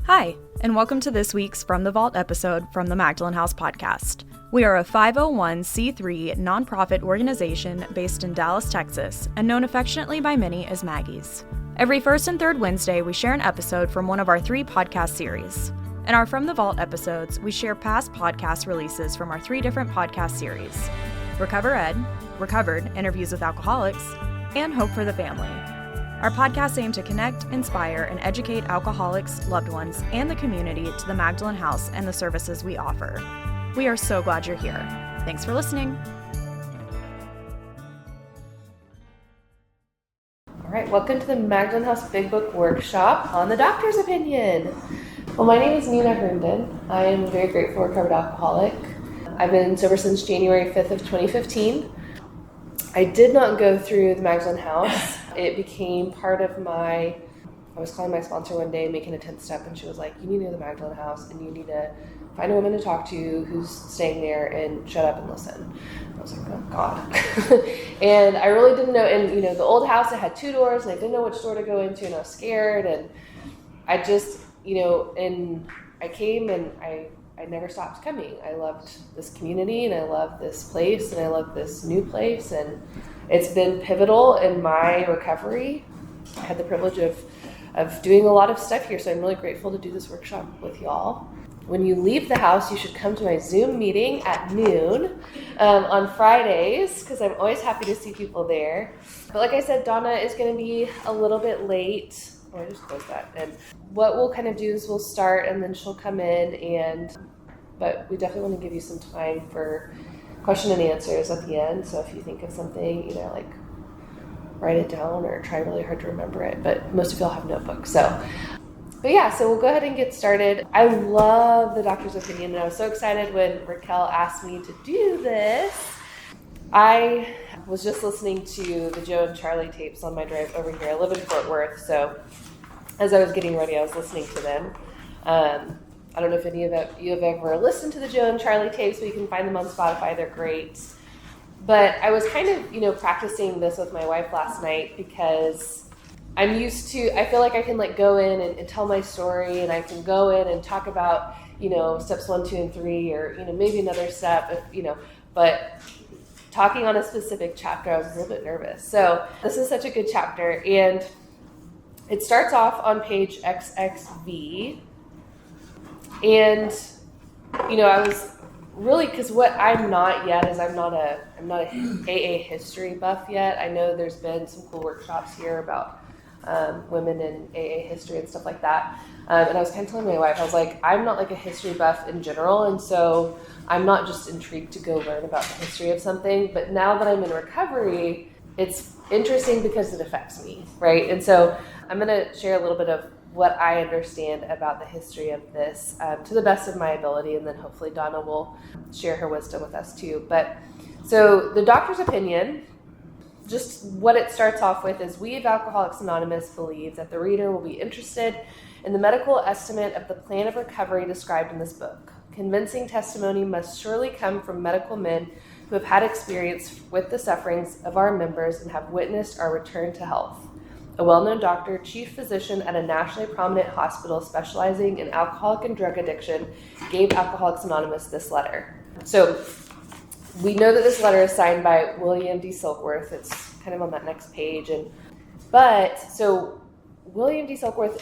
Hi, and welcome to this week's From the Vault episode from the Magdalen House podcast. We are a 501c3 nonprofit organization based in Dallas, Texas, and known affectionately by many as Maggies. Every first and third Wednesday, we share an episode from one of our 3 podcast series. In our From the Vault episodes, we share past podcast releases from our 3 different podcast series: Recover Ed, Recovered, Interviews with Alcoholics, and Hope for the Family. Our podcasts aim to connect, inspire, and educate alcoholics, loved ones, and the community to the Magdalen House and the services we offer. We are so glad you're here. Thanks for listening. All right, welcome to the Magdalen House Big Book Workshop on the Doctor's Opinion. Well, my name is Nina Herndon. I am a very grateful recovered alcoholic. I've been sober since January 5th of 2015. I did not go through the Magdalen House. It became part of I was calling my sponsor one day, making a 10th step, and she was like, you need to go to the Magdalen House, and you need to find a woman to talk to who's staying there and shut up and listen. I was like, oh God. And I really didn't know, and the old house, it had 2 doors, and I didn't know which door to go into, and I was scared, and I just, and I came, and I never stopped coming. I loved this community, and I love this place, and I love this new place, and it's been pivotal in my recovery. I had the privilege of doing a lot of stuff here, so I'm really grateful to do this workshop with y'all. When you leave the house, you should come to my Zoom meeting at noon on Fridays, because I'm always happy to see people there. But like I said, Donna is going to be a little bit late. Oh, I just closed that. And what we'll kind of do is we'll start, and then she'll come in, but we definitely want to give you some time for question and answers at the end. So if you think of something, like write it down or try really hard to remember it. But most of y'all have notebooks. So we'll go ahead and get started. I love the Doctor's Opinion, and I was so excited when Raquel asked me to do this. I was just listening to the Joe and Charlie tapes on my drive over here. I live in Fort Worth, so as I was getting ready, I was listening to them. I don't know if any of you have ever listened to the Joe and Charlie tapes, but you can find them on Spotify. They're great. But I was kind of, practicing this with my wife last night because I'm used to, I feel like I can go in and tell my story, and I can go in and talk about, steps 1, 2, and 3, or, maybe another step, but talking on a specific chapter, I was a little bit nervous. So this is such a good chapter, and it starts off on page XXV. And, I was really, because what I'm not yet is I'm not a AA history buff yet. I know there's been some cool workshops here about women in AA history and stuff like that. And I was kind of telling my wife, I was like, I'm not a history buff in general. And so I'm not just intrigued to go learn about the history of something. But now that I'm in recovery, it's interesting because it affects me, right? And so I'm going to share a little bit of what I understand about the history of this to the best of my ability, and then hopefully Donna will share her wisdom with us too. But so the Doctor's Opinion, just what it starts off with is, we of Alcoholics Anonymous believe that the reader will be interested in the medical estimate of the plan of recovery described in this book. Convincing testimony must surely come from medical men who have had experience with the sufferings of our members and have witnessed our return to health. A well-known doctor, chief physician at a nationally prominent hospital specializing in alcoholic and drug addiction, gave Alcoholics Anonymous this letter. So we know that this letter is signed by William D. Silkworth. It's kind of on that next page. So William D. Silkworth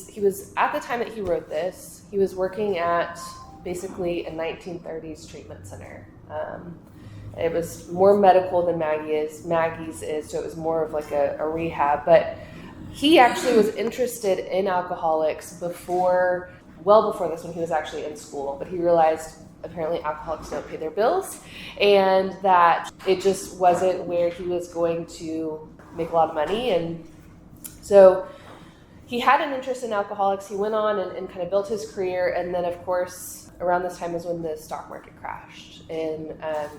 he was, at the time that he wrote this, he was working at basically a 1930s treatment center. It was more medical than Maggie's is, so it was more of a rehab. But he actually was interested in alcoholics well before this, when he was actually in school. But he realized apparently alcoholics don't pay their bills, and that it just wasn't where he was going to make a lot of money. And so he had an interest in alcoholics. He went on and kind of built his career, and then of course around this time is when the stock market crashed, and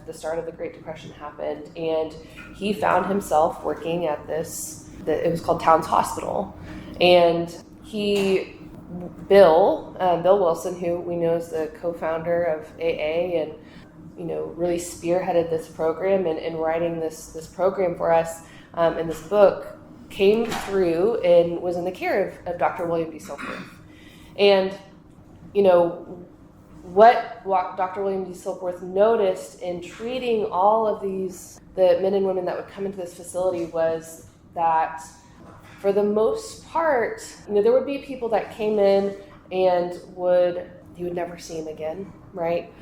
the start of the Great Depression happened, and he found himself working at it was called Towns Hospital, and Bill Wilson, who we know is the co-founder of AA, and really spearheaded this program and writing this program for us in this book, came through and was in the care of Dr. William D. Silkworth. And, what Dr. William D. Silkworth noticed in treating all of the men and women that would come into this facility was that for the most part, there would be people that came in and you would never see them again, right?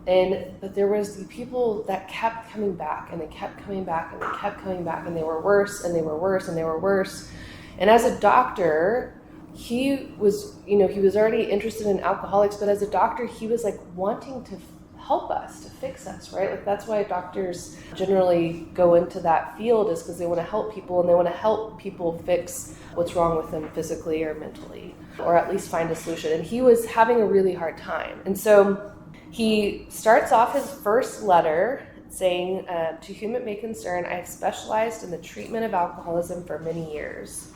But there was the people that kept coming back, and they kept coming back, and they kept coming back, and they were worse, and they were worse, and they were worse. And as a doctor, he was already interested in alcoholics, but as a doctor, he was like wanting to help us, to fix us, right? Like that's why doctors generally go into that field, is because they want to help people, and they want to help people fix what's wrong with them physically or mentally, or at least find a solution. And he was having a really hard time. And so he starts off his first letter saying, to whom it may concern, I have specialized in the treatment of alcoholism for many years.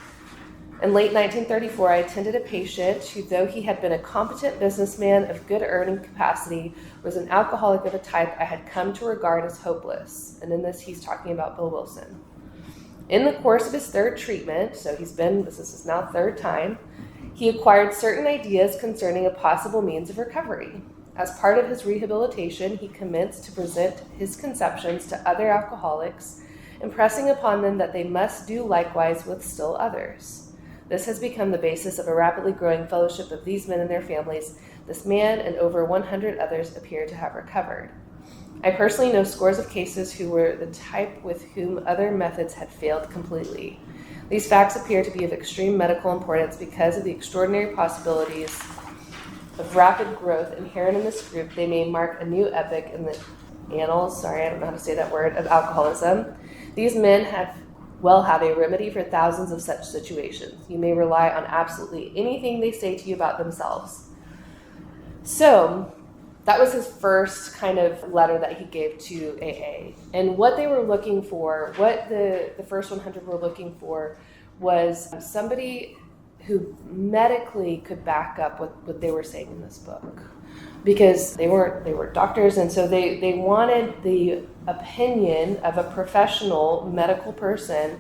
In late 1934, I attended a patient who, though he had been a competent businessman of good earning capacity, was an alcoholic of a type I had come to regard as hopeless. And in this, he's talking about Bill Wilson. In the course of his third treatment, so this is his now third time, he acquired certain ideas concerning a possible means of recovery. As part of his rehabilitation, he commenced to present his conceptions to other alcoholics, impressing upon them that they must do likewise with still others. This has become the basis of a rapidly growing fellowship of these men and their families. This man and over 100 others appear to have recovered. I personally know scores of cases who were the type with whom other methods had failed completely. These facts appear to be of extreme medical importance because of the extraordinary possibilities of rapid growth inherent in this group. They may mark a new epoch in the annals, I don't know how to say that word, of alcoholism. These men have a remedy for thousands of such situations. You may rely on absolutely anything they say to you about themselves. So that was his first kind of letter that he gave to AA. And what they were looking for, what the first 100 were looking for, was somebody who medically could back up what they were saying in this book. Because they were doctors, and so they wanted the opinion of a professional medical person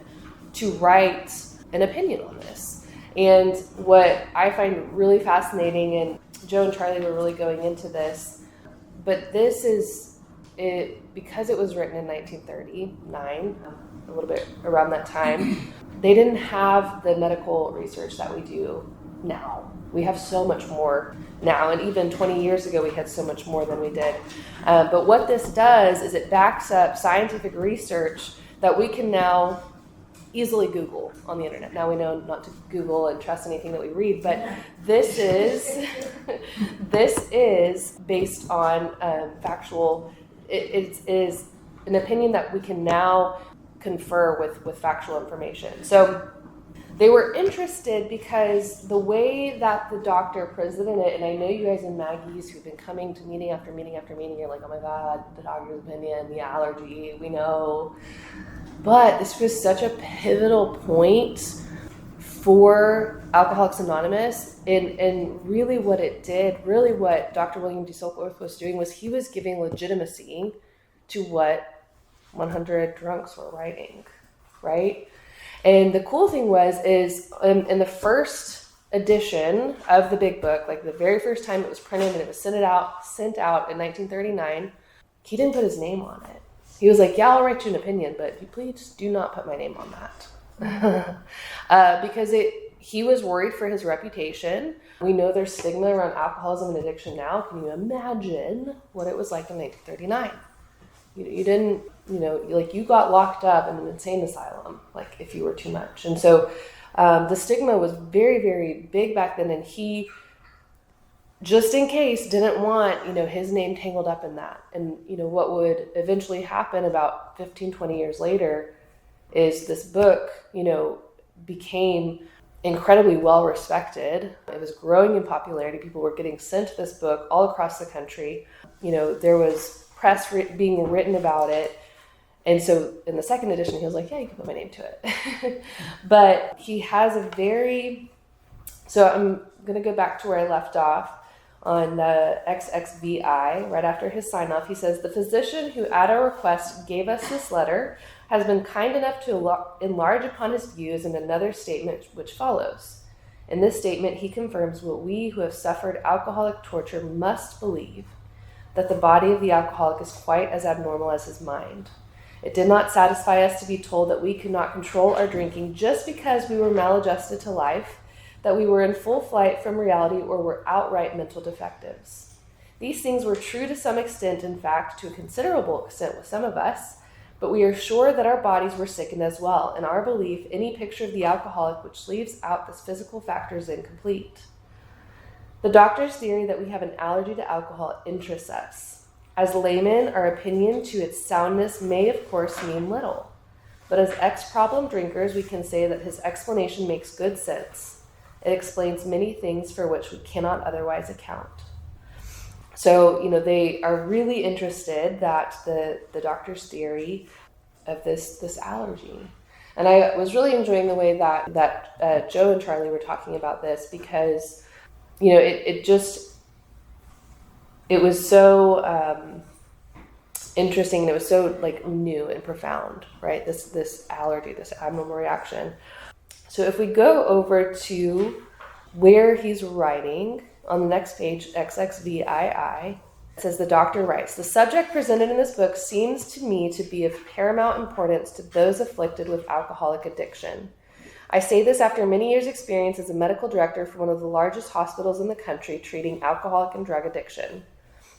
to write an opinion on this. And what I find really fascinating, and Joe and Charlie were really going into this, but this is it because it was written in 1939, a little bit around that time. They didn't have the medical research that we do now. We have so much more now, and even 20 years ago we had so much more than we did. But what this does is it backs up scientific research that we can now easily Google on the internet. Now we know not to Google and trust anything that we read, but this is based on factual. It is an opinion that we can now confer with factual information. So they were interested because the way that the doctor presented it, and I know you guys in Maggie's who've been coming to meeting after meeting after meeting, you're like, oh my God, the doctor's opinion, the allergy, we know. But this was such a pivotal point for Alcoholics Anonymous, and really what it did, really what Dr. William D. Silkworth was doing was he was giving legitimacy to what 100 drunks were writing, right? And the cool thing is in the first edition of the big book, like the very first time it was printed and it was sent out in 1939, he didn't put his name on it. He was like, yeah, I'll write you an opinion, but please do not put my name on that. Because he was worried for his reputation. We know there's stigma around alcoholism and addiction now. Can you imagine what it was like in 1939? You didn't, you got locked up in an insane asylum, like if you were too much. And so the stigma was very, very big back then. And he, just in case, didn't want, his name tangled up in that. And, what would eventually happen about 15, 20 years later is this book, became incredibly well respected. It was growing in popularity. People were getting sent this book all across the country. There was press being written about it. And so in the second edition, he was like, yeah, you can put my name to it. But he has so I'm going to go back to where I left off on the XXVI, right after his sign off. He says, the physician who at our request gave us this letter has been kind enough to enlarge upon his views in another statement which follows. In this statement, he confirms what we who have suffered alcoholic torture must believe, that the body of the alcoholic is quite as abnormal as his mind. It did not satisfy us to be told that we could not control our drinking just because we were maladjusted to life, that we were in full flight from reality, or were outright mental defectives. These things were true to some extent, in fact, to a considerable extent with some of us, but we are sure that our bodies were sickened as well. In our belief, any picture of the alcoholic which leaves out this physical factor is incomplete. The doctor's theory that we have an allergy to alcohol interests us. As laymen, our opinion to its soundness may, of course, mean little. But as ex-problem drinkers, we can say that his explanation makes good sense. It explains many things for which we cannot otherwise account. So, they are really interested that the doctor's theory of this allergy. And I was really enjoying the way that Joe and Charlie were talking about this, because, it was so interesting, and it was so new and profound, right? This allergy, this abnormal reaction. So if we go over to where he's writing on the next page, XXVII, it says, the doctor writes, the subject presented in this book seems to me to be of paramount importance to those afflicted with alcoholic addiction. I say this after many years' experience as a medical director for one of the largest hospitals in the country treating alcoholic and drug addiction.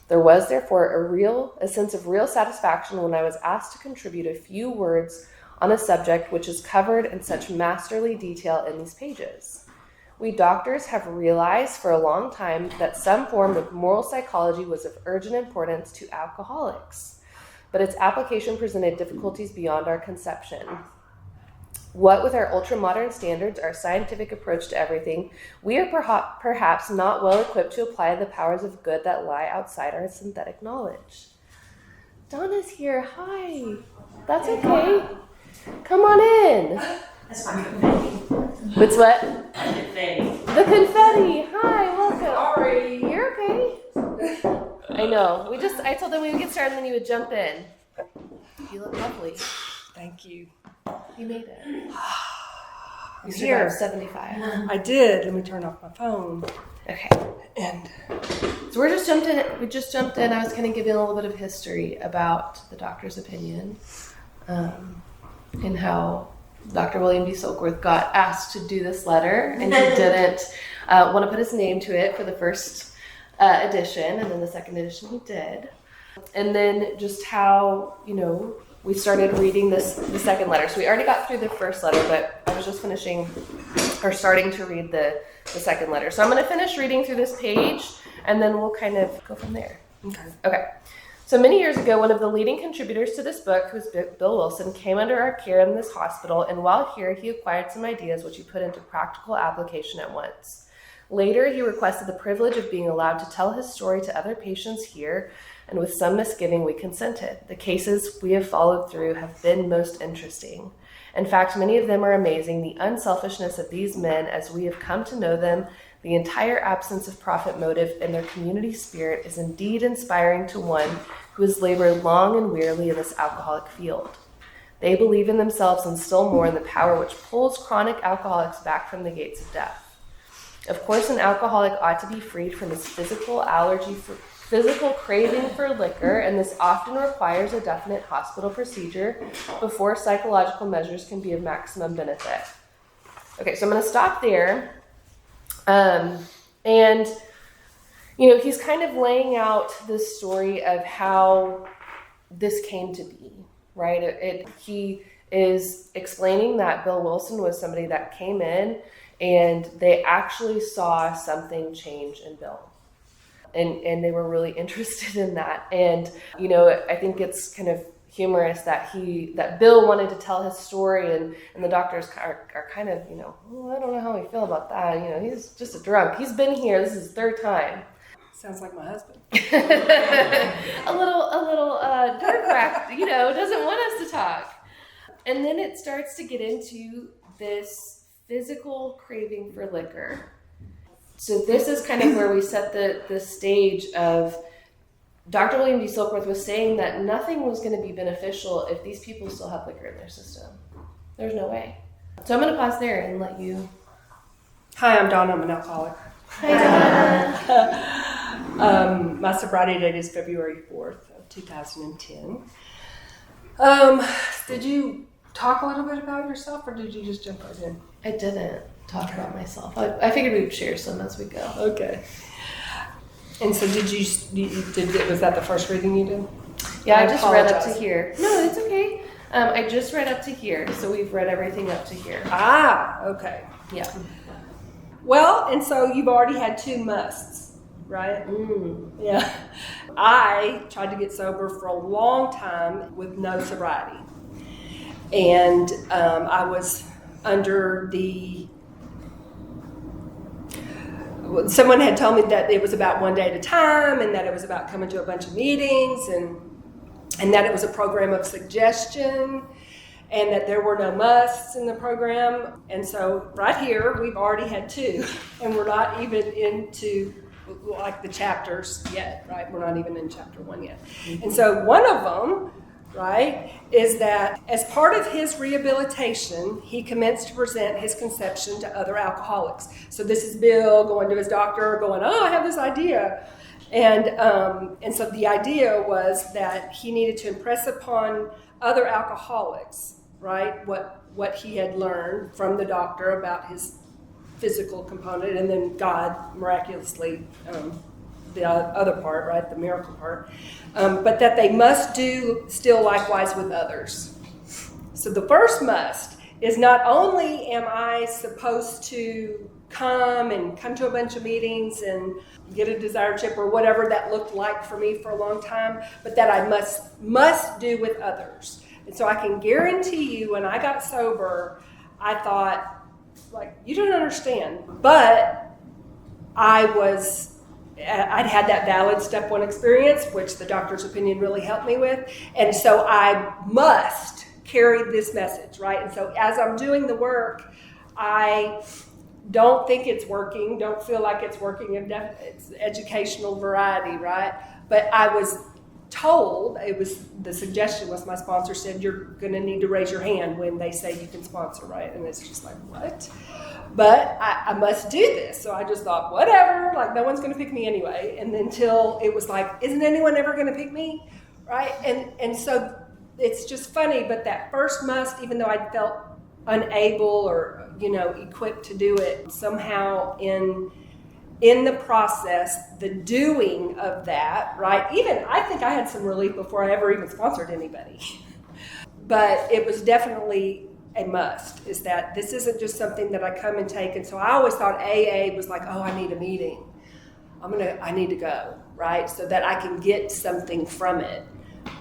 There was, therefore, a sense of real satisfaction when I was asked to contribute a few words on a subject which is covered in such masterly detail in these pages. We doctors have realized for a long time that some form of moral psychology was of urgent importance to alcoholics, but its application presented difficulties beyond our conception. What with our ultra-modern standards, our scientific approach to everything, we are perhaps not well equipped to apply the powers of good that lie outside our synthetic knowledge. Donna's here. Hi. That's okay. Come on in. That's my confetti. What's what? Confetti. The confetti. Hi, welcome. Sorry. You're okay. I know. I told them we would get started and then you would jump in. You look lovely. Thank you. You made it. You Here. survived 75. I did. Let me turn off my phone. Okay. And So we just jumped in. I was kind of giving a little bit of history about the doctor's opinion, and how Dr. William D. Silkworth got asked to do this letter, and he didn't want to put his name to it for the first edition, and then the second edition he did. And then just how, we started reading the second letter. So we already got through the first letter, but I was just starting to read the second letter. So I'm going to finish reading through this page, and then we'll kind of go from there. Okay. So many years ago, one of the leading contributors to this book, who's Bill Wilson, came under our care in this hospital, and while here, he acquired some ideas which he put into practical application at once. Later, he requested the privilege of being allowed to tell his story to other patients here, and with some misgiving, we consented. The cases we have followed through have been most interesting. In fact, many of them are amazing. The unselfishness of these men, as we have come to know them, the entire absence of profit motive, and their community spirit is indeed inspiring to one who has labored long and wearily in this alcoholic field. They believe in themselves and still more in the power which pulls chronic alcoholics back from the gates of death. Of course, an alcoholic ought to be freed from his physical craving for liquor, and this often requires a definite hospital procedure before psychological measures can be of maximum benefit. Okay, so I'm going to stop there. And, he's kind of laying out this story of how this came to be, right? He is explaining that Bill Wilson was somebody that came in and they actually saw something change in Bill. And they were really interested in that. And, I think it's kind of humorous that Bill wanted to tell his story, and the doctors are kind of, well, I don't know how we feel about that. He's just a drunk. He's been here. This is his third time. sounds like my husband. a little dark rack, doesn't want us to talk. And then it starts to get into this physical craving for liquor. So this is kind of where we set the stage of Dr. William D. Silkworth was saying that nothing was going to be beneficial if these people still have liquor in their system. There's no way. So I'm going to pause there and let you Hi, I'm Donna. I'm an alcoholic. Hi, Donna. My sobriety date is February 4th of 2010. Did you talk a little bit about yourself, or did you just jump right in? I didn't talk about myself. I figured we would share some as we go. Okay. And so was that the first reading you did? Yeah, I just read up apologize. to here. No, it's okay. I just read up to here, so we've read everything up to here. Ah, okay. Yeah. Well, and so you've already had 2 musts, right? Yeah. I tried to get sober for a long time with no sobriety. And I was under someone had told me that it was about one day at a time, and that it was about coming to a bunch of meetings, and that it was a program of suggestion, and that there were no musts in the program. And so right here, we've already had 2, and we're not even into like the chapters yet, right? We're not even in chapter 1 yet. And so one of them, right, is that as part of his rehabilitation, he commenced to present his conception to other alcoholics. So this is Bill going to his doctor, going, oh, I have this idea. And so the idea was that he needed to impress upon other alcoholics, right, what he had learned from the doctor about his physical component, and then God miraculously, the other part, right, the miracle part, but that they must do still likewise with others. So the first must is not only am I supposed to come to a bunch of meetings and get a desire chip or whatever that looked like for me for a long time, but that I must do with others. And so I can guarantee you, when I got sober, I thought, like, you don't understand, but I'd had that valid step 1 experience, which the doctor's opinion really helped me with. And so I must carry this message, right? And so as I'm doing the work, I don't think it's working, don't feel like it's working. It's educational variety, right? But I was told, the suggestion was, my sponsor said, you're going to need to raise your hand when they say you can sponsor, right? And it's just like, what? But I must do this. So I just thought, whatever, like, no one's going to pick me anyway. And until it was like, isn't anyone ever going to pick me, right? And so it's just funny, but that first must, even though I felt unable or, equipped to do it, somehow in the process, the doing of that, right? Even I think I had some relief before I ever even sponsored anybody. But it was definitely a must, is that this isn't just something that I come and take. And so I always thought AA was like, oh, I need a meeting. I need to go, right? So that I can get something from it.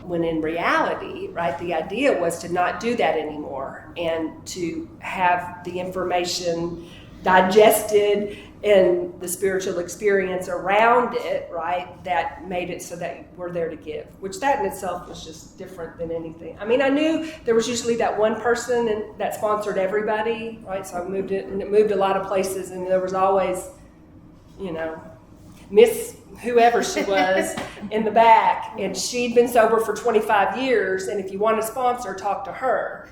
When in reality, right, the idea was to not do that anymore and to have the information digested and the spiritual experience around it, right, that made it so that we're there to give, which that in itself was just different than anything. I mean, I knew there was usually that one person that sponsored everybody, right, so I moved a lot of places, and there was always, Miss whoever she was in the back, and she'd been sober for 25 years, and if you want a sponsor, talk to her.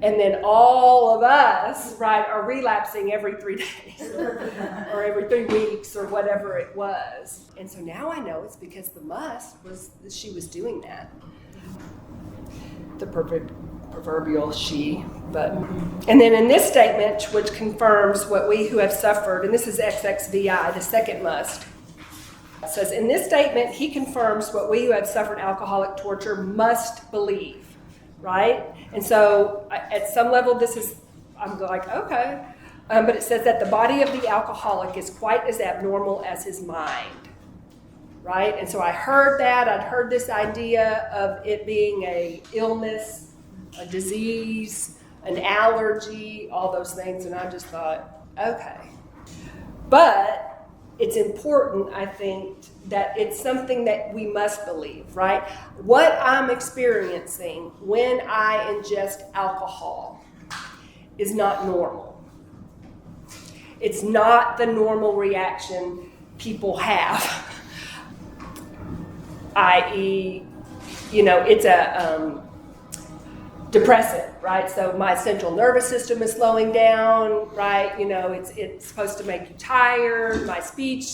And then all of us, right, are relapsing every 3 days or every 3 weeks or whatever it was. And so now I know it's because the must was that she was doing that. The proverbial she, but. And then in this statement, which confirms what we who have suffered, and this is XXVI, the second must, it says, in this statement, he confirms what we who have suffered alcoholic torture must believe, right? And so at some level, I'm like, okay. But it says that the body of the alcoholic is quite as abnormal as his mind, right? And so I heard that. I'd heard this idea of it being a illness, a disease, an allergy, all those things. And I just thought, okay. But it's important, I think, that it's something that we must believe, right? What I'm experiencing when I ingest alcohol is not normal. It's not the normal reaction people have, i.e., it's a depressant, right? So my central nervous system is slowing down, right? You know, it's supposed to make you tired. My speech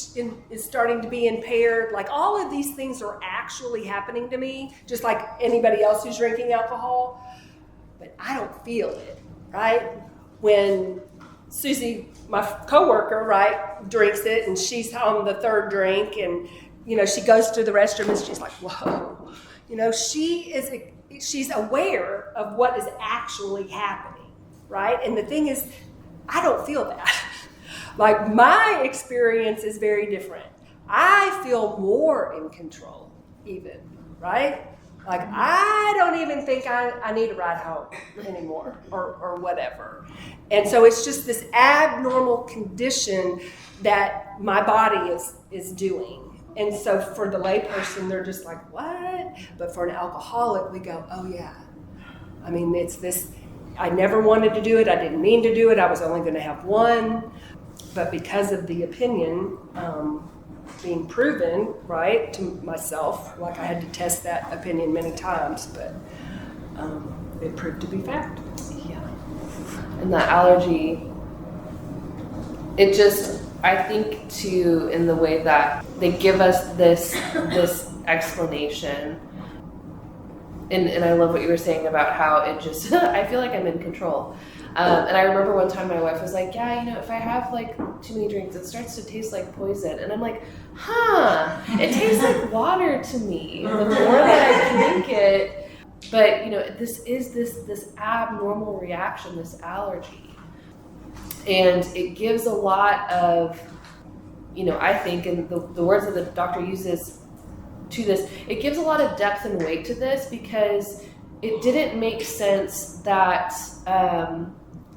is starting to be impaired. Like all of these things are actually happening to me, just like anybody else who's drinking alcohol, but I don't feel it, right? When Susie, my coworker, right, drinks it and she's on the third drink and, you know, she goes to the restroom and she's like, whoa, you know, she's aware of what is actually happening, right? And the thing is, I don't feel that. Like my experience is very different. I feel more in control even, right? Like I don't even think I need a ride home anymore or whatever. And so it's just this abnormal condition that my body is doing. And so for the layperson, they're just like, what? But for an alcoholic, we go, oh yeah. I mean, it's this, I never wanted to do it. I didn't mean to do it. I was only going to have one. But because of the opinion being proven, right, to myself, like I had to test that opinion many times, but it proved to be fact. Yeah. And the allergy, it just, I think too, in the way that they give us this explanation, and I love what you were saying about how it just, I feel like I'm in control. And I remember one time my wife was like, yeah, you know, if I have like too many drinks, it starts to taste like poison. And I'm like, it tastes like water to me. The more that I drink it, but you know, this is this abnormal reaction, this allergy. And it gives a lot of, you know, I think, and the words that the doctor uses to this, it gives a lot of depth and weight to this because it didn't make sense that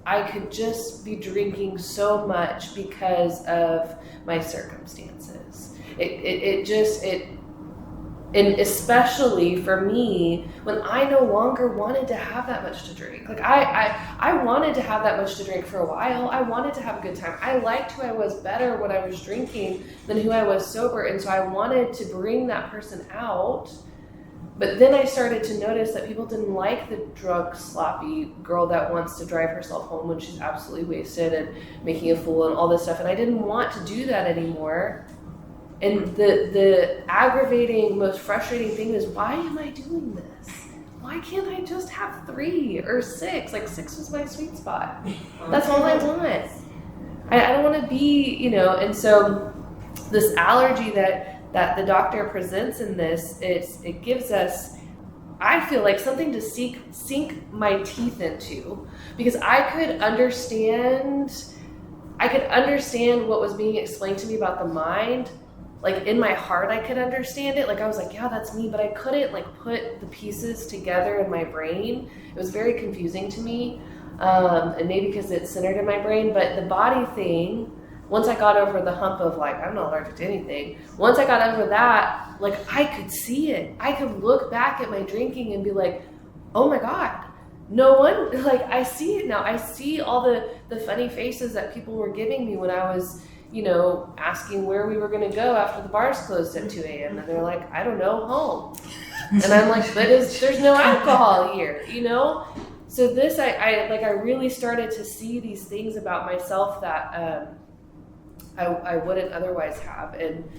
I could just be drinking so much because of my circumstances. And especially for me, when I no longer wanted to have that much to drink. Like I wanted to have that much to drink for a while. I wanted to have a good time. I liked who I was better when I was drinking than who I was sober. And so I wanted to bring that person out. But then I started to notice that people didn't like the drunk, sloppy girl that wants to drive herself home when she's absolutely wasted and making a fool and all this stuff. And I didn't want to do that anymore. And the aggravating, most frustrating thing is, why am I doing this? Why can't I just have 3 or 6? Like 6 was my sweet spot. That's all I want. I don't want to be, you know, and so this allergy that the doctor presents in this, it gives us, I feel like, something to sink my teeth into, because I could understand what was being explained to me about the mind. Like in my heart, I could understand it. Like I was like, yeah, that's me, but I couldn't like put the pieces together in my brain. It was very confusing to me, and maybe because it's centered in my brain. But the body thing, once I got over the hump of like, I'm not allergic to anything. Once I got over that, like I could see it. I could look back at my drinking and be like, oh my God, no one, like I see it now. I see all the funny faces that people were giving me when I was, you know, asking where we were going to go after the bars closed at 2 a.m. And they're like, I don't know, home. And I'm like, but there's no alcohol here, you know? So this, I really started to see these things about myself that I wouldn't otherwise have. And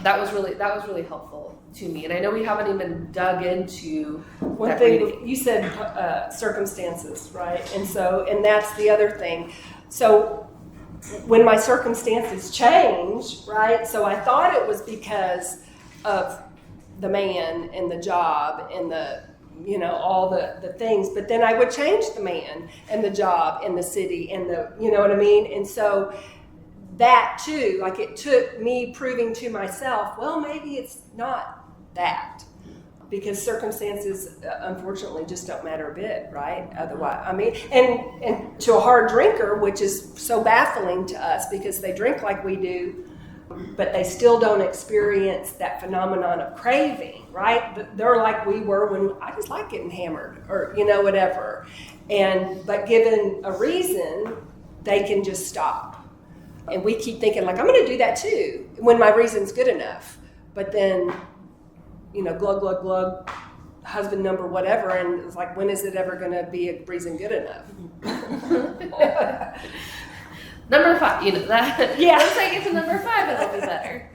that was really helpful to me. And I know we haven't even dug into one thing. You said circumstances, right? And that's the other thing. So when my circumstances changed, right? So I thought it was because of the man and the job and the, you know, all the things, but then I would change the man and the job and the city and the, you know what I mean? And so that too, like it took me proving to myself, well, maybe it's not that. Because circumstances, unfortunately, just don't matter a bit, right? Otherwise, I mean, and to a hard drinker, which is so baffling to us because they drink like we do, but they still don't experience that phenomenon of craving, right? But they're like we were when I just like getting hammered or, you know, whatever. But given a reason, they can just stop. And we keep thinking like, I'm going to do that too when my reason's good enough. But then, you know, glug, glug, glug, husband number whatever, and it's like, when is it ever going to be a reason good enough? Number 5, you know that. Yeah. Once I get to number 5, it'll be better.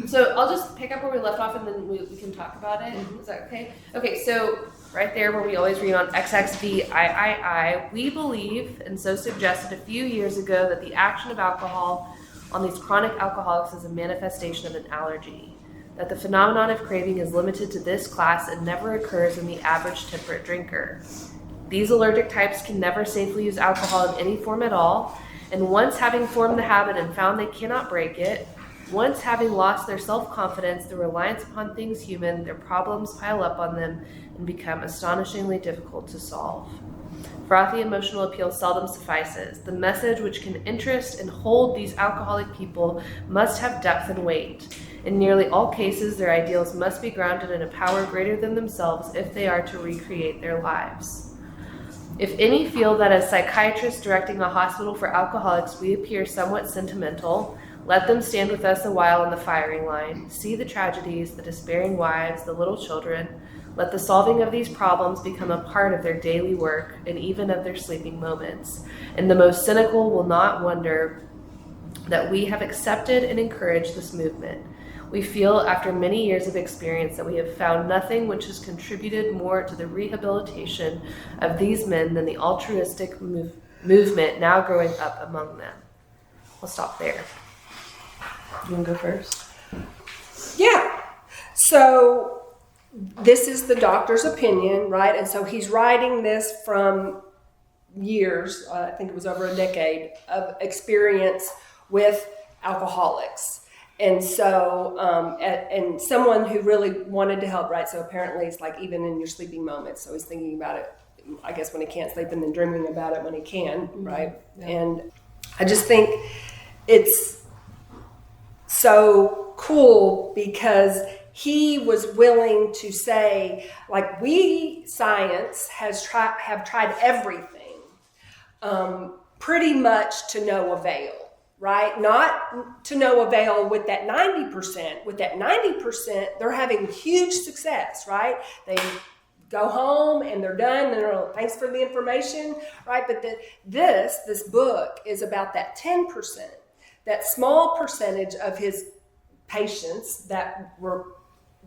So I'll just pick up where we left off, and then we can talk about it. Is that okay? Okay, so right there where we always read on XXVIII, we believe, and so suggested a few years ago, that the action of alcohol on these chronic alcoholics is a manifestation of an allergy, that the phenomenon of craving is limited to this class and never occurs in the average temperate drinker. These allergic types can never safely use alcohol in any form at all, and once having formed the habit and found they cannot break it, once having lost their self-confidence, the reliance upon things human, their problems pile up on them and become astonishingly difficult to solve. Frothy emotional appeal seldom suffices. The message which can interest and hold these alcoholic people must have depth and weight. In nearly all cases, their ideals must be grounded in a power greater than themselves if they are to recreate their lives. If any feel that as psychiatrists directing a hospital for alcoholics we appear somewhat sentimental, let them stand with us a while on the firing line, see the tragedies, the despairing wives, the little children. Let the solving of these problems become a part of their daily work and even of their sleeping moments. And the most cynical will not wonder that we have accepted and encouraged this movement. We feel, after many years of experience, that we have found nothing which has contributed more to the rehabilitation of these men than the altruistic movement now growing up among them. We'll stop there. You want to go first? Yeah. So this is the doctor's opinion, right? And so he's writing this from years, I think it was over a decade, of experience with alcoholics. And so, and someone who really wanted to help, right? So apparently it's like even in your sleeping moments. So he's thinking about it, I guess, when he can't sleep, and then dreaming about it when he can, right? Yeah. And I just think it's so cool because he was willing to say, like, we, science, have tried everything, pretty much to no avail. Right? Not to no avail with that 90%. With that 90%, they're having huge success, right? They go home and they're done and they're like, thanks for the information, right? But this book is about that 10%, that small percentage of his patients that were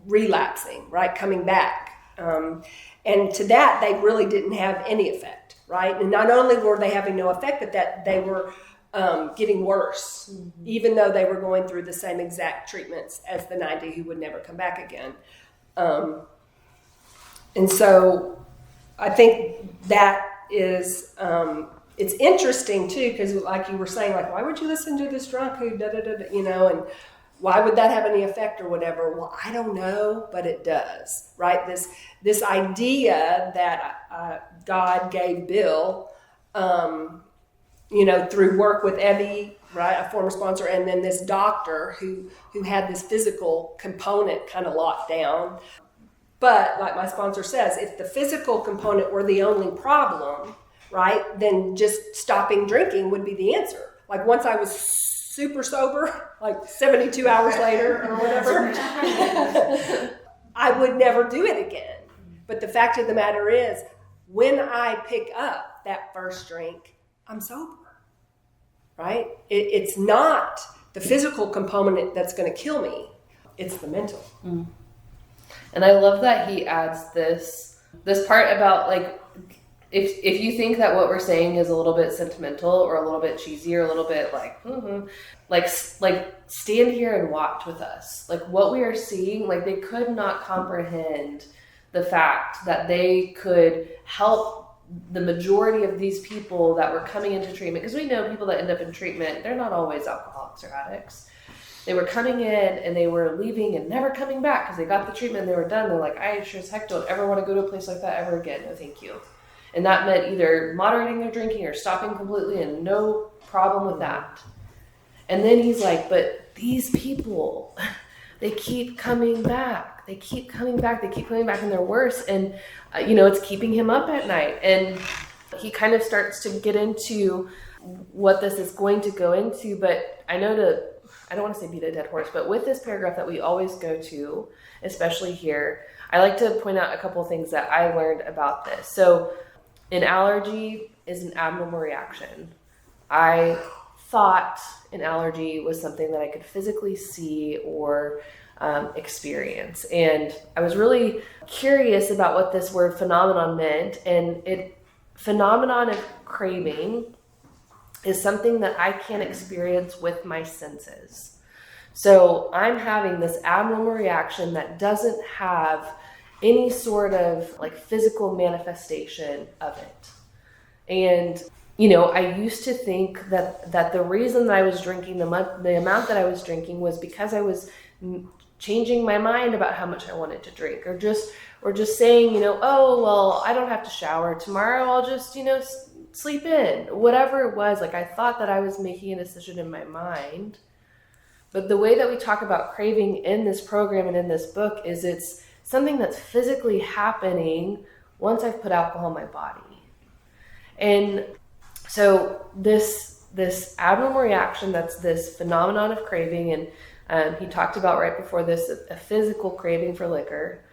relapsing, right? Coming back. And to that, they really didn't have any effect, right? And not only were they having no effect, but that they were getting worse, even though they were going through the same exact treatments as the 90 who would never come back again. And so I think that is, it's interesting too, because like you were saying, like, why would you listen to this drunk who and why would that have any effect or whatever? Well, I don't know, but it does, right? This idea that God gave Bill, through work with Evie, right, a former sponsor, and then this doctor who had this physical component kind of locked down. But like my sponsor says, if the physical component were the only problem, right, then just stopping drinking would be the answer. Like once I was super sober, like 72 hours later or whatever, I would never do it again. But the fact of the matter is, when I pick up that first drink, I'm sober, right? It's not the physical component that's going to kill me. It's the mental. Mm. And I love that he adds this part about, like, if you think that what we're saying is a little bit sentimental or a little bit cheesy or a little bit like stand here and watch with us. Like what we are seeing, like they could not comprehend the fact that they could help the majority of these people that were coming into treatment, because we know people that end up in treatment, they're not always alcoholics or addicts. They were coming in and they were leaving and never coming back because they got the treatment and they were done. They're like, I sure as heck don't ever want to go to a place like that ever again. No, thank you. And that meant either moderating their drinking or stopping completely, and no problem with that. And then he's like, but these people, they keep coming back. They keep coming back. They keep coming back and they're worse. And, it's keeping him up at night. And he kind of starts to get into what this is going to go into. But I know to I don't want to say beat a dead horse, but with this paragraph that we always go to, especially here, I like to point out a couple of things that I learned about this. So an allergy is an abnormal reaction. I thought an allergy was something that I could physically see or experience. And I was really curious about what this word phenomenon meant. And phenomenon of craving is something that I can't experience with my senses. So I'm having this abnormal reaction that doesn't have any sort of like physical manifestation of it. And, you know, I used to think that the reason that I was drinking the amount that I was drinking was because I was changing my mind about how much I wanted to drink, or just saying, you know, oh, well, I don't have to shower tomorrow. I'll just, you know, sleep in, whatever it was. Like I thought that I was making a decision in my mind. But the way that we talk about craving in this program and in this book is it's something that's physically happening once I've put alcohol in my body. And so this abnormal reaction, that's this phenomenon of craving, and he talked about right before this a physical craving for liquor.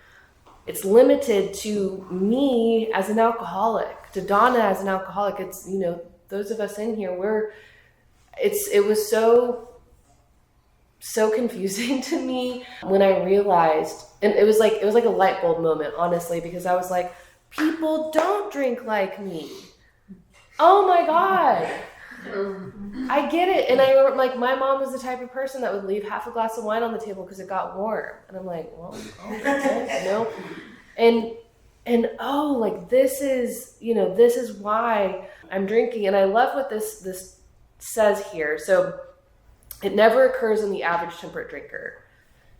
It's limited to me as an alcoholic, to Donna as an alcoholic. It's, you know, those of us in here, it was so confusing to me when I realized, and it was like a light bulb moment, honestly, because I was like, people don't drink like me. Oh my God. I get it. And I remember, like, my mom was the type of person that would leave half a glass of wine on the table because it got warm. And I'm like, well, okay, no. And oh, like, this is why I'm drinking. And I love what this says here. So it never occurs in the average temperate drinker.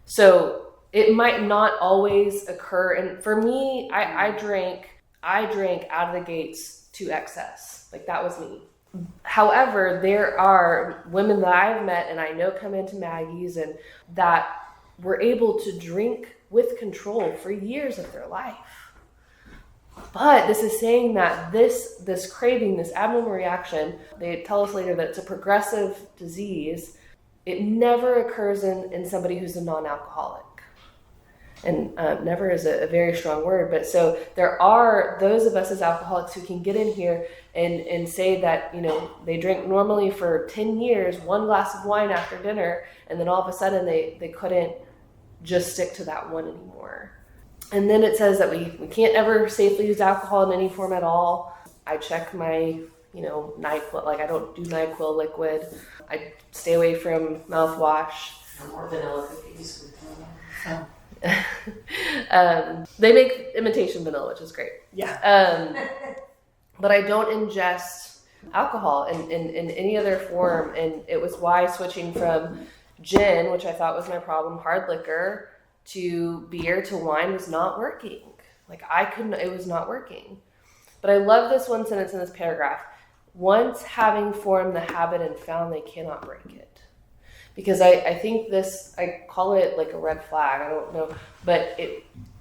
So it might not always occur. And for me, I drank out of the gates to excess. Like, that was me. However, there are women that I've met and I know come into Maggie's and that were able to drink with control for years of their life. But this is saying that this craving, this abnormal reaction, they tell us later that it's a progressive disease. It never occurs in somebody who's a non-alcoholic. And never is a very strong word, but so there are those of us as alcoholics who can get in here and say that, you know, they drink normally for 10 years, one glass of wine after dinner, and then all of a sudden they couldn't just stick to that one anymore. And then it says that we can't ever safely use alcohol in any form at all. I check my, you know, NyQuil, like I don't do NyQuil liquid. I stay away from mouthwash. Or vanilla cookies. They make imitation vanilla, which is great. Yeah. But I don't ingest alcohol in any other form. And it was why switching from gin, which I thought was my problem, hard liquor, to beer to wine was not working. Like it was not working. But I love this one sentence in this paragraph. Once having formed the habit and found they cannot break it. Because I think this, I call it like a red flag, I don't know, but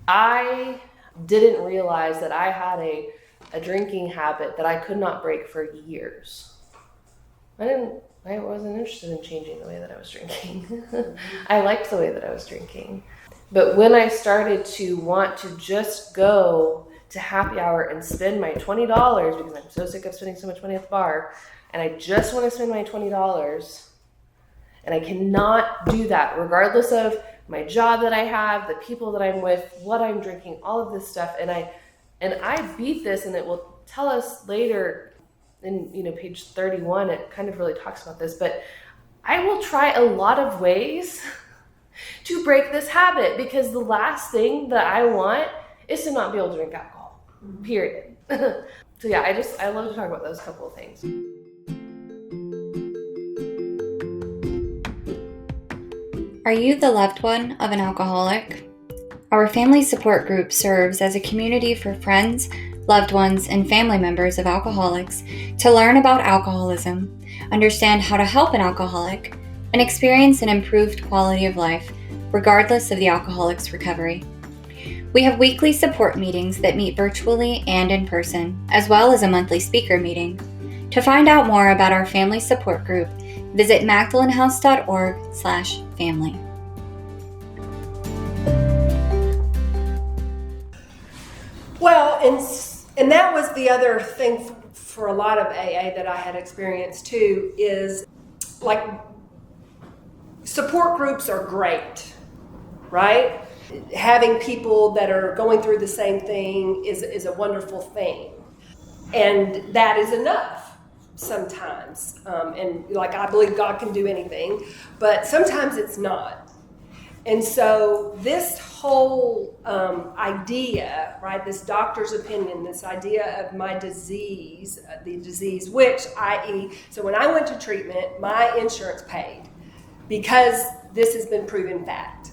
I didn't realize that I had a drinking habit that I could not break for years. I wasn't interested in changing the way that I was drinking. I liked the way that I was drinking. But when I started to want to just go to happy hour and spend my $20, because I'm so sick of spending so much money at the bar, and I just want to spend my $20, and I cannot do that regardless of my job that I have, the people that I'm with, what I'm drinking, all of this stuff. And I beat this, and it will tell us later in, you know, page 31, it kind of really talks about this, but I will try a lot of ways to break this habit, because the last thing that I want is to not be able to drink alcohol, period. So yeah, I love to talk about those couple of things. Are you the loved one of an alcoholic? Our family support group serves as a community for friends, loved ones, and family members of alcoholics to learn about alcoholism, understand how to help an alcoholic, and experience an improved quality of life, regardless of the alcoholic's recovery. We have weekly support meetings that meet virtually and in person, as well as a monthly speaker meeting. To find out more about our family support group, Visit magdalenhouse.org/family. Well, and that was the other thing for a lot of AA that I had experienced too, is like support groups are great, right? Having people that are going through the same thing is a wonderful thing. And that is enough sometimes. And like, I believe God can do anything, but sometimes it's not. And so this whole idea, right, this doctor's opinion, this idea of my disease, the disease, which, i.e., so when I went to treatment, my insurance paid because this has been proven fact.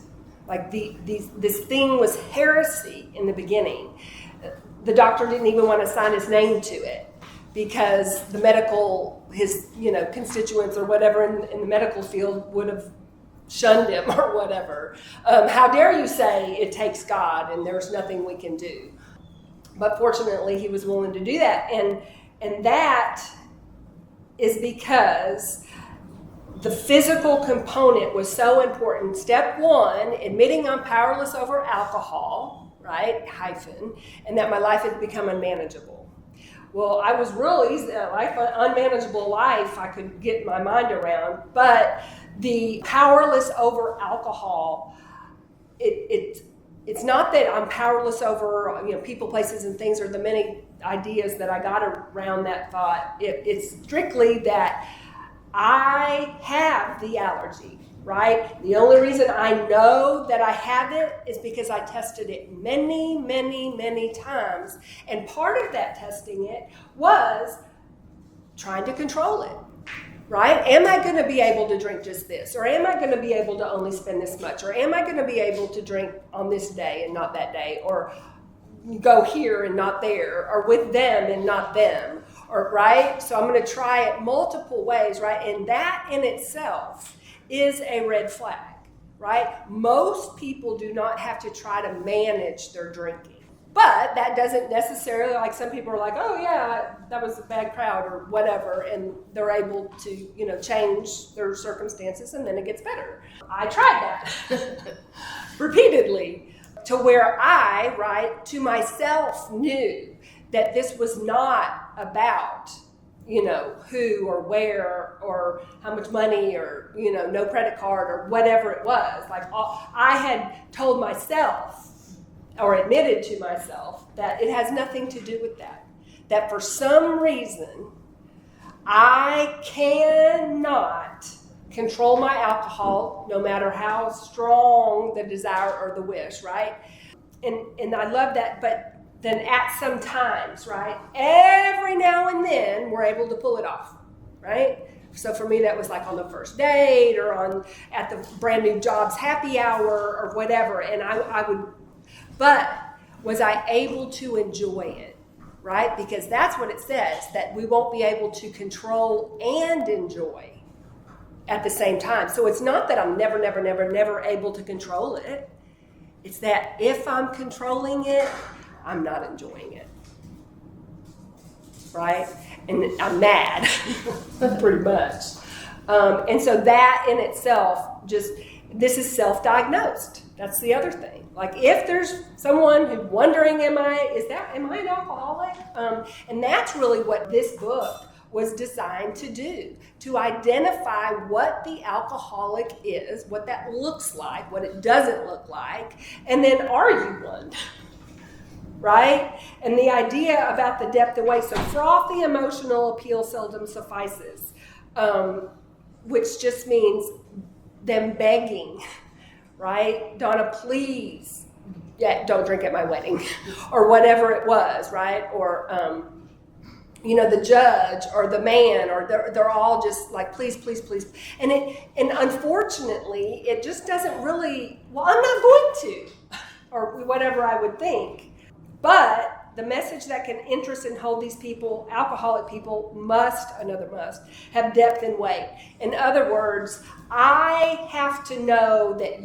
Like this thing was heresy in the beginning. The doctor didn't even want to sign his name to it because the his constituents or whatever in the medical field would have shunned him or whatever. How dare you say it takes God and there's nothing we can do? But fortunately, he was willing to do that. And that is because the physical component was so important. Step one, admitting I'm powerless over alcohol, right, and that my life had become unmanageable. Well, I was really, like an unmanageable life I could get my mind around, but the powerless over alcohol, it's not that I'm powerless over people, places, and things, or the many ideas that I got around that thought. It's strictly that I have the allergy, right? The only reason I know that I have it is because I tested it many, many, many times. And part of that testing it was trying to control it, right? Am I going to be able to drink just this? Or am I going to be able to only spend this much? Or am I going to be able to drink on this day and not that day? Or go here and not there? Or with them and not them? Or, right? So I'm going to try it multiple ways, right? And that in itself is a red flag, right? Most people do not have to try to manage their drinking. But that doesn't necessarily, like some people are like, oh yeah, that was a bad crowd or whatever, and they're able to, change their circumstances and then it gets better. I tried that repeatedly to where I, right, to myself knew that this was not about, who or where or how much money or, no credit card or whatever it was. Like I had told myself or admitted to myself that it has nothing to do with that. That for some reason, I cannot control my alcohol no matter how strong the desire or the wish, right? And I love that, but then at some times, right, every now and then we're able to pull it off, right? So for me, that was like on the first date or at the brand new jobs happy hour or whatever. And I would, but was I able to enjoy it, right? Because that's what it says, that we won't be able to control and enjoy at the same time. So it's not that I'm never able to control it. It's that if I'm controlling it, I'm not enjoying it, right? And I'm mad, pretty much. And so that in itself, this is self-diagnosed. That's the other thing. Like if there's someone who's wondering, am I an alcoholic? And that's really what this book was designed to do, to identify what the alcoholic is, what that looks like, what it doesn't look like, and then are you one? Right? And the idea about the depth and weight. So frothy emotional appeal seldom suffices, which just means them begging, right? Donna, please, don't drink at my wedding, or whatever it was, right? Or, the judge or the man, or they're all just like, please, please, please. And unfortunately, it just doesn't really, well, I'm not going to, or whatever I would think. But the message that can interest and hold these people, alcoholic people, must have depth and weight. In other words, I have to know that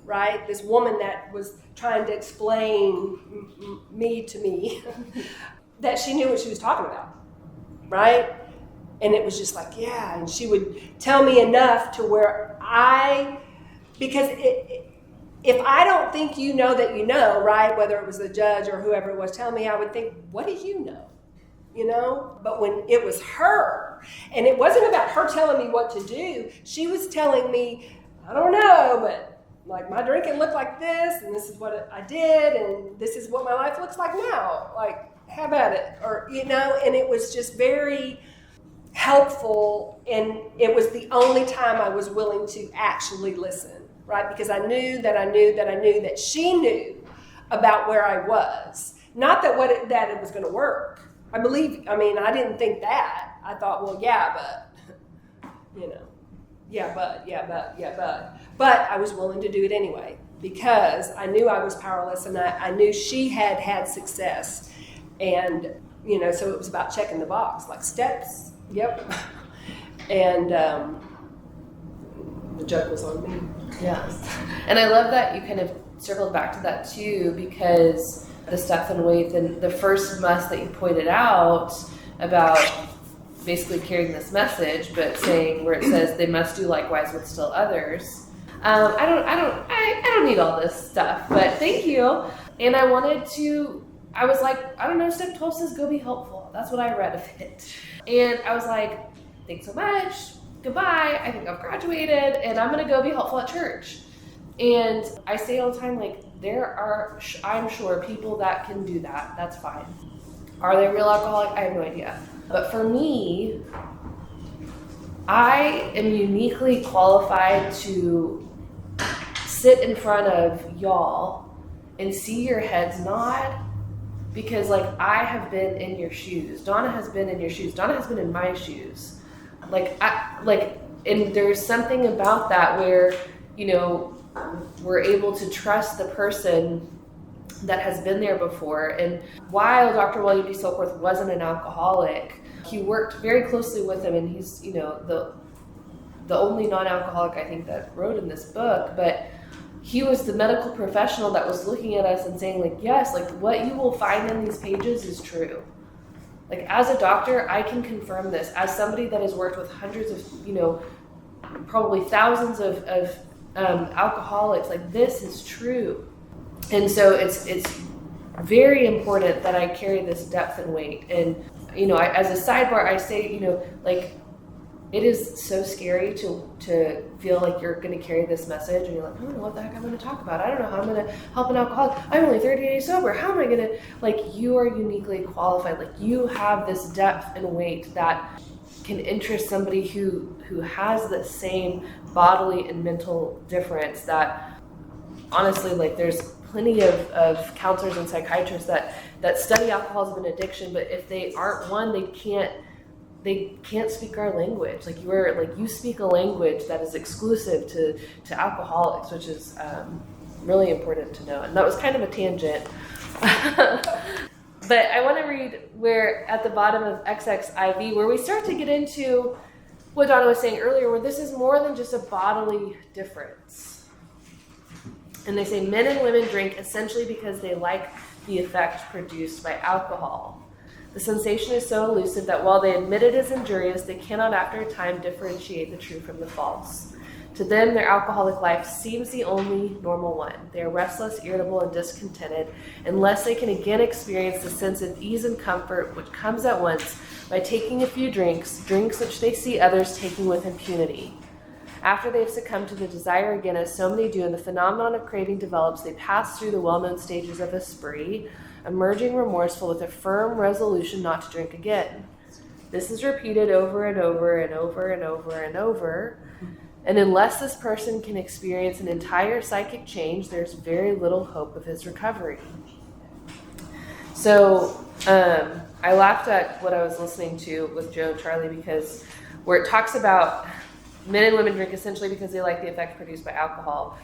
right? This woman that was trying to explain me to me, that she knew what she was talking about, right? And it was just like, yeah. And she would tell me enough to where because if I don't think you know that you know, right, whether it was the judge or whoever it was telling me, I would think, what do you know? You know? But when it was her, and it wasn't about her telling me what to do, she was telling me, I don't know, but like my drinking looked like this, and this is what I did, and this is what my life looks like now. Like, have at it. Or, you know, and it was just very helpful, and it was the only time I was willing to actually listen, right? Because I knew that she knew about where I was. Not that that it was going to work. I didn't think that. I thought, well, yeah, but, you know, but I was willing to do it anyway, because I knew I was powerless, and I knew she had success. And, you know, so it was about checking the box, like steps. Yep. And the joke was on me. Yes. And I love that you kind of circled back to that too, because the steps and weights, and the first must that you pointed out about basically carrying this message, but saying where it says they must do likewise with still others. I don't need all this stuff, but thank you. And I was like, I don't know, step 12 says go be helpful. That's what I read of it. And I was like, thanks so much, goodbye, I think I've graduated, and I'm gonna go be helpful at church. And I say all the time, like, there are, I'm sure, people that can do that, that's fine. Are they real alcoholic? I have no idea. But for me, I am uniquely qualified to sit in front of y'all and see your heads nod, because like I have been in your shoes. Donna has been in your shoes. Donna has been in my shoes. And there's something about that where, you know, we're able to trust the person that has been there before. And while Dr. William D. Silkworth wasn't an alcoholic, he worked very closely with him, and he's, you know, the only non-alcoholic I think that wrote in this book, but he was the medical professional that was looking at us and saying, like, yes, like what you will find in these pages is true. Like, as a doctor, I can confirm this. As somebody that has worked with hundreds of, you know, probably thousands of alcoholics, like, this is true. And so it's very important that I carry this depth and weight. And, you know, as a sidebar, I say, you know, like, it is so scary to feel like you're going to carry this message, and you're like, I don't know what the heck I'm going to talk about. I don't know how I'm going to help an alcoholic. I'm only 30 days sober. How am I going to, like, you are uniquely qualified. Like, you have this depth and weight that can interest somebody who has the same bodily and mental difference that, honestly, like, there's plenty of counselors and psychiatrists that study alcoholism and addiction, but if they aren't one, they can't speak our language. Like, you speak a language that is exclusive to alcoholics, which is really important to know. And that was kind of a tangent. But I want to read where at the bottom of XXIV, where we start to get into what Donna was saying earlier, where this is more than just a bodily difference. And they say men and women drink essentially because they like the effect produced by alcohol. The sensation is so elusive that while they admit it is injurious, they cannot after a time differentiate the true from the false. To them, their alcoholic life seems the only normal one. They are restless, irritable, and discontented unless they can again experience the sense of ease and comfort which comes at once by taking a few drinks which they see others taking with impunity. After they have succumbed to the desire again, as so many do, and the phenomenon of craving develops, they pass through the well-known stages of a spree, emerging remorseful with a firm resolution not to drink again. This is repeated over and over and over and over and over. And unless this person can experience an entire psychic change, there's very little hope of his recovery. So I laughed at what I was listening to with Joe and Charlie, because where it talks about men and women drink essentially because they like the effect produced by alcohol.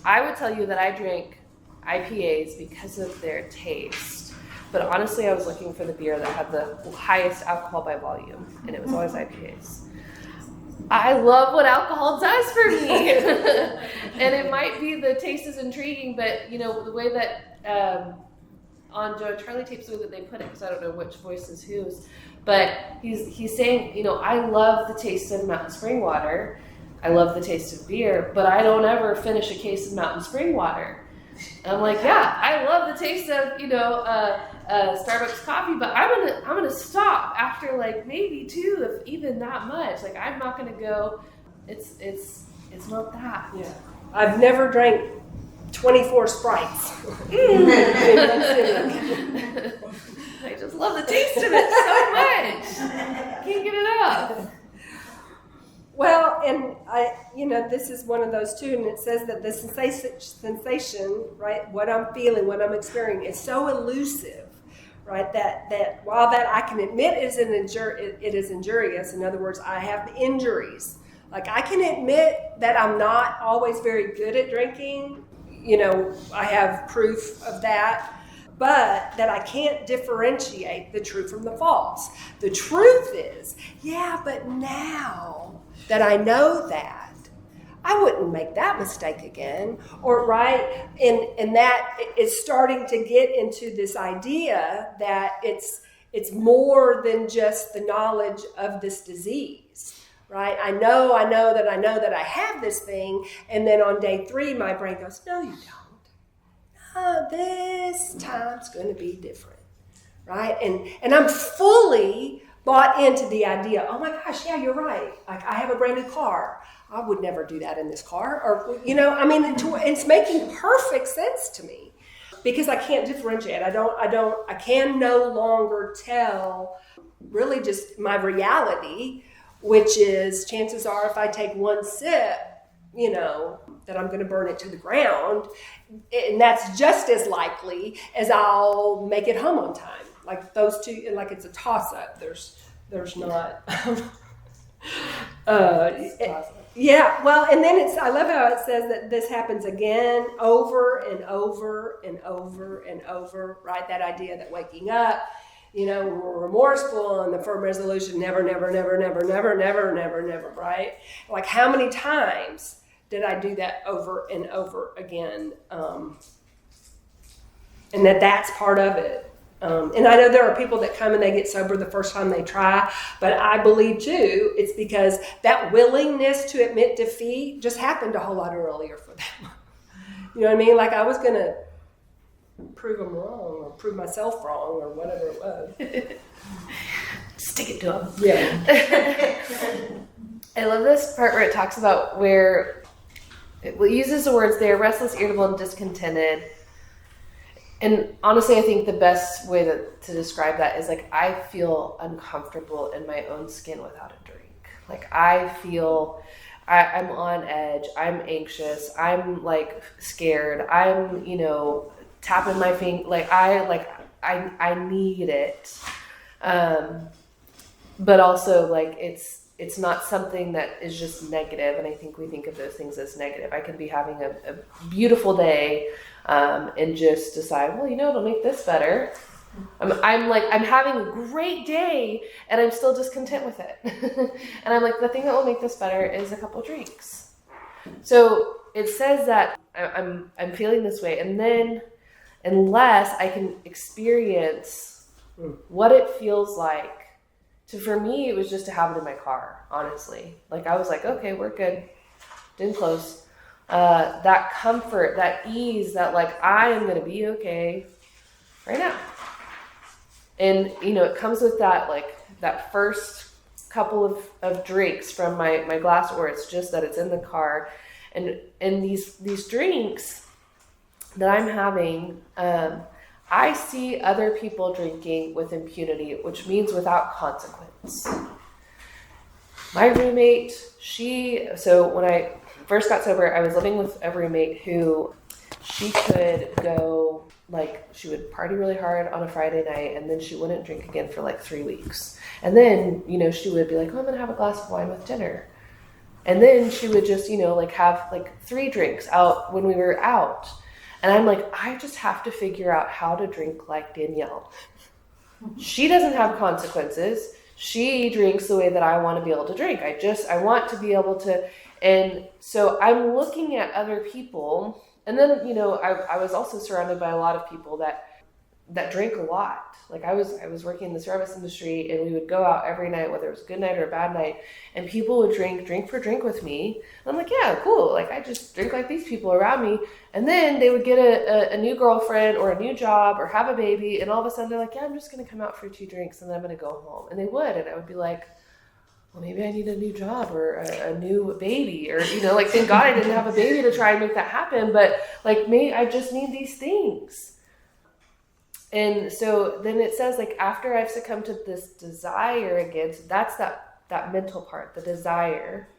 I would tell you that I drink IPAs because of their taste. But honestly, I was looking for the beer that had the highest alcohol by volume, and it was always IPAs. I love what alcohol does for me. And it might be the taste is intriguing, but you know, the way that on Joe and Charlie tapes, the way that they put it, because I don't know which voice is whose, But he's saying, you know, I love the taste of mountain spring water. I love the taste of beer, but I don't ever finish a case of mountain spring water. And I'm like, yeah, I love the taste of, you know, Starbucks coffee, but I'm gonna stop after like maybe 2, if even that much. Like I'm not gonna go. It's not that. Yeah. I've never drank 24 Sprites. I just love the taste of it so much. Can't get it up. Well, and this is one of those too, and it says that the sensation, right, what I'm feeling, what I'm experiencing, is so elusive, right, that while that I can admit it is injurious, in other words, I have injuries. Like I can admit that I'm not always very good at drinking, you know, I have proof of that, but that I can't differentiate the true from the false. The truth is, yeah, but now that I know that, I wouldn't make that mistake again, or right, and that is starting to get into this idea that it's more than just the knowledge of this disease, right? I know that I have this thing, and then on day 3, my brain goes, no, you don't. No, this time's going to be different, right? And I'm fully bought into the idea, oh my gosh, yeah, you're right. Like I have a brand new car. I would never do that in this car. Or, you know, I mean, it's making perfect sense to me because I can't differentiate. I can no longer tell really just my reality, which is chances are if I take one sip, you know, that I'm going to burn it to the ground. And that's just as likely as I'll make it home on time. Like those two, like it's a toss-up. There's not. Yeah, well, and then I love how it says that this happens again, over and over and over and over, right? That idea that waking up, you know, we're remorseful and the firm resolution, never, right? Like how many times did I do that over and over again? And that's part of it. And I know there are people that come and they get sober the first time they try, but I believe too, it's because that willingness to admit defeat just happened a whole lot earlier for them. You know what I mean? Like I was going to prove them wrong or prove myself wrong or whatever it was. Stick it to them. Yeah. I love this part where it talks about where it uses the words, they are restless, irritable, and discontented. And honestly, I think the best way to describe that is like, I feel uncomfortable in my own skin without a drink. Like I feel, I'm on edge. I'm anxious. I'm like scared. I'm, you know, tapping my finger. I need it. But also like, it's not something that is just negative. And I think we think of those things as negative. I can be having a beautiful day, and just decide, well, you know, it'll make this better. I'm having a great day and I'm still discontent with it. And I'm like, the thing that will make this better is a couple drinks. So it says that I'm feeling this way. And then unless I can experience what it feels like for me, it was just to have it in my car, honestly. Like I was like, okay, we're good. Didn't close. That comfort, that ease, that like, I am going to be okay right now. And, you know, it comes with that, like that first couple of drinks from my glass, or it's just that it's in the car. And these drinks that I'm having, I see other people drinking with impunity, which means without consequence. My roommate, so when I first got sober, I was living with a roommate who she could go, like, she would party really hard on a Friday night, and then she wouldn't drink again for like 3 weeks. And then, you know, she would be like, oh, I'm going to have a glass of wine with dinner. And then she would just, you know, like have like 3 drinks out when we were out. And I'm like, I just have to figure out how to drink like Danielle. She doesn't have consequences. She drinks the way that I want to be able to drink. I want to be able to. And so I'm looking at other people. And then, you know, I was also surrounded by a lot of people that that drank a lot. Like I was working in the service industry, and we would go out every night, whether it was a good night or a bad night, and people would drink for drink with me. And I'm like, yeah, cool. Like I just drink like these people around me. And then they would get a new girlfriend or a new job or have a baby, and all of a sudden they're like, yeah, I'm just going to come out for 2 drinks and then I'm going to go home. And they would, and I would be like, well, maybe I need a new job or a new baby, or, like, thank God I didn't have a baby to try and make that happen. But like, maybe I just need these things. And so then it says, like, after I've succumbed to this desire again, so that's that mental part, the desire,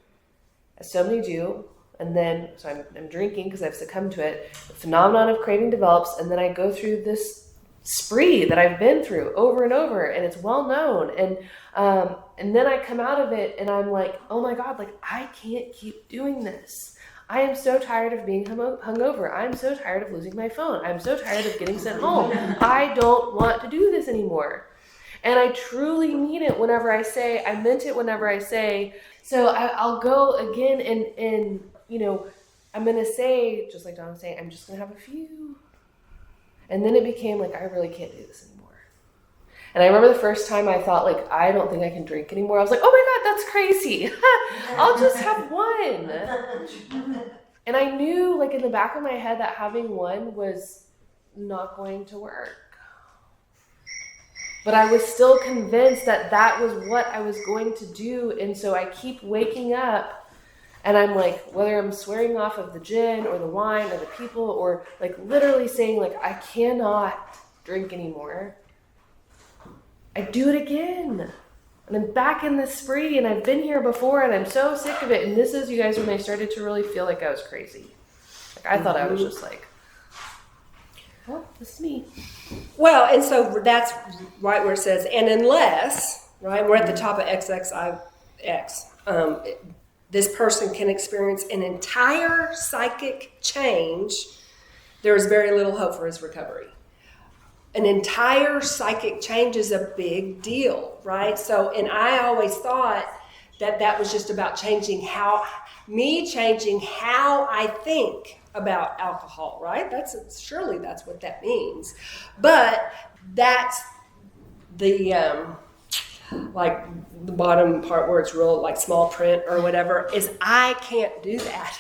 as so many do. And then, so I'm drinking because I've succumbed to it. The phenomenon of craving develops, and then I go through this spree that I've been through over and over, and it's well known. And then I come out of it, and I'm like, oh my God, like, I can't keep doing this. I am so tired of being hungover. I'm so tired of losing my phone. I'm so tired of getting sent home. I don't want to do this anymore. And I truly mean it whenever I say, I meant it whenever I say. So I'll go again and I'm going to say, just like Don was saying, I'm just going to have a few. And then it became like, I really can't do this anymore. And I remember the first time I thought, like, I don't think I can drink anymore. I was like, oh my God, that's crazy. I'll just have one. And I knew, like, in the back of my head that having one was not going to work. But I was still convinced that that was what I was going to do. And so I keep waking up, and I'm like, whether I'm swearing off of the gin or the wine or the people, or like literally saying, like, I cannot drink anymore, I do it again. And I'm back in this spree, and I've been here before, and I'm so sick of it. And this is, you guys, when I started to really feel like I was crazy. Like, I thought I was just like, well, this is me. Well, and so that's right where it says, and unless, right, we're at the top of XXIX, this person can experience an entire psychic change, there is very little hope for his recovery. An entire psychic change is a big deal, right? So, and I always thought that was just about changing how I think about alcohol, right? Surely that's what that means. But that's the, like the bottom part where it's real, like small print or whatever, is I can't do that.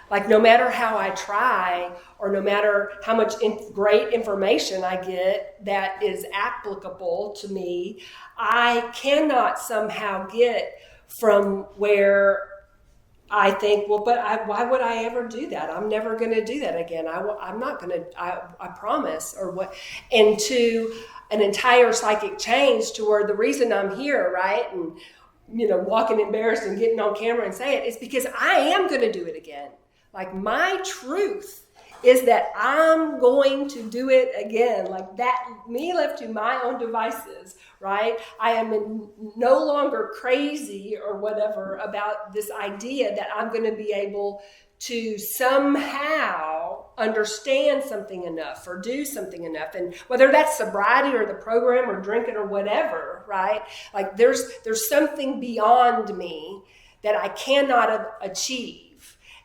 Like, no matter how I try, or no matter how much great information I get that is applicable to me, I cannot somehow get from where I think, well, but why would I ever do that? I'm never going to do that again. I'm not going to, I promise, or what, and to an entire psychic change to where the reason I'm here, right, and, walking embarrassed and getting on camera and say it is because I am going to do it again. Like, my truth is that I'm going to do it again. Like, that, me left to my own devices, right? I am no longer crazy or whatever about this idea that I'm going to be able to somehow understand something enough or do something enough. And whether that's sobriety or the program or drinking or whatever, right? Like, there's something beyond me that I cannot achieve.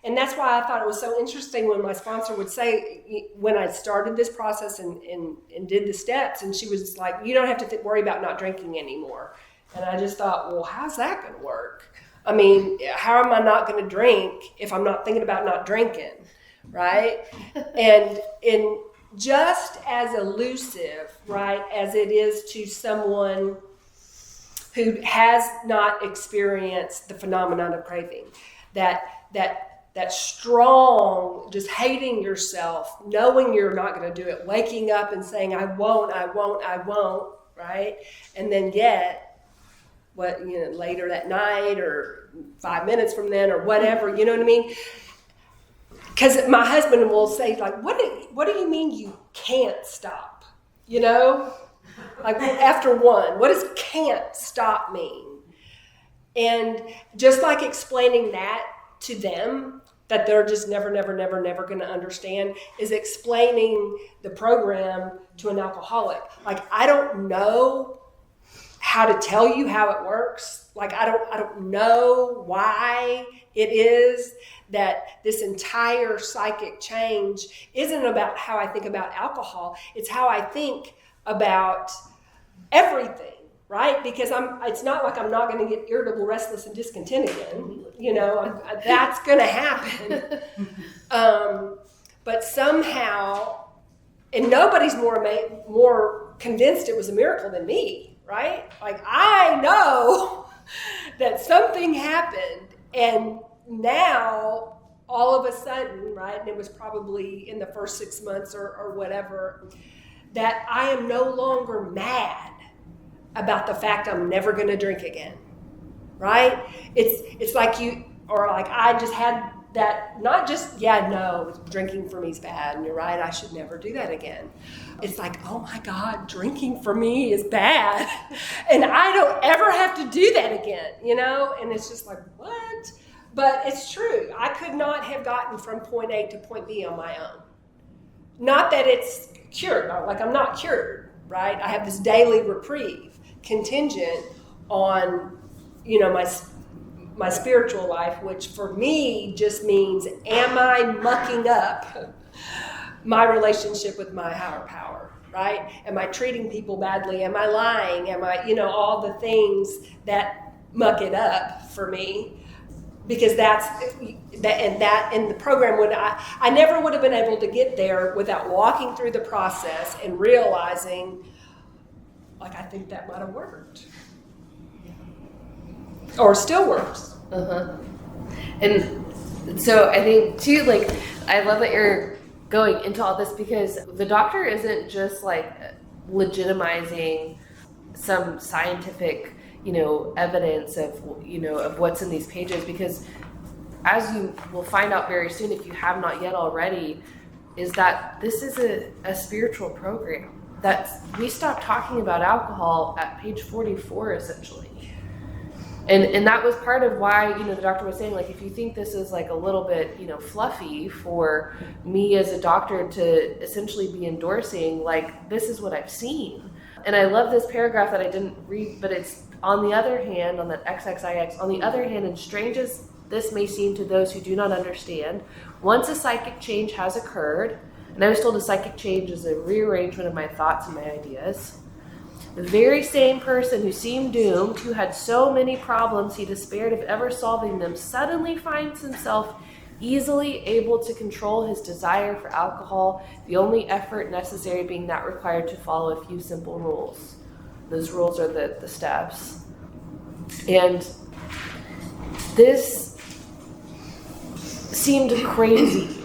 And that's why I thought it was so interesting when my sponsor would say, when I started this process and did the steps, and she was like, you don't have to worry about not drinking anymore. And I just thought, well, how's that going to work? I mean, how am I not going to drink if I'm not thinking about not drinking, right? and just as elusive, right, as it is to someone who has not experienced the phenomenon of craving, that strong, just hating yourself, knowing you're not going to do it, waking up and saying, I won't, right? And then yet, later that night or 5 minutes from then or whatever, you know what I mean? Because my husband will say, like, what do you mean you can't stop? Like, after one, what does can't stop mean? And just like explaining that to them, that they're just never going to understand, is explaining the program to an alcoholic. Like, I don't know how to tell you how it works. Like, I don't know why it is that this entire psychic change isn't about how I think about alcohol. It's how I think about everything, right? Because it's not like I'm not going to get irritable, restless, and discontent again. That's going to happen. But somehow, and nobody's more convinced it was a miracle than me, right? Like, I know that something happened, and now all of a sudden, right, and it was probably in the first 6 months or whatever, that I am no longer mad about the fact I'm never going to drink again, right? It's like I just had that, not just, drinking for me is bad, and you're right, I should never do that again. It's like, oh my God, drinking for me is bad, and I don't ever have to do that again, and it's just like, what? But it's true. I could not have gotten from point A to point B on my own. Not that it's cured, like I'm not cured, right? I have this daily reprieve contingent on, my spiritual life, which for me just means, am I mucking up my relationship with my higher power, right? Am I treating people badly? Am I lying? Am I, all the things that muck it up for me? Because that's in the program, when I never would have been able to get there without walking through the process and realizing, like, I think that might have worked. Or still works. And so I think too, like, I love that you're going into all this, because the doctor isn't just like legitimizing some scientific, evidence of what's in these pages, because as you will find out very soon, if you have not yet already, is that this is a spiritual program. We stopped talking about alcohol at page 44, essentially. And that was part of why, the doctor was saying, like, if you think this is like a little bit, fluffy for me as a doctor to essentially be endorsing, like, this is what I've seen. And I love this paragraph that I didn't read, but it's, on the other hand, on that XXIX, on the other hand, and strange as this may seem to those who do not understand, once a psychic change has occurred, and I was told a psychic change is a rearrangement of my thoughts and my ideas, the very same person who seemed doomed, who had so many problems he despaired of ever solving them, suddenly finds himself easily able to control his desire for alcohol, the only effort necessary being that required to follow a few simple rules. Those rules are the steps. And this seemed crazy.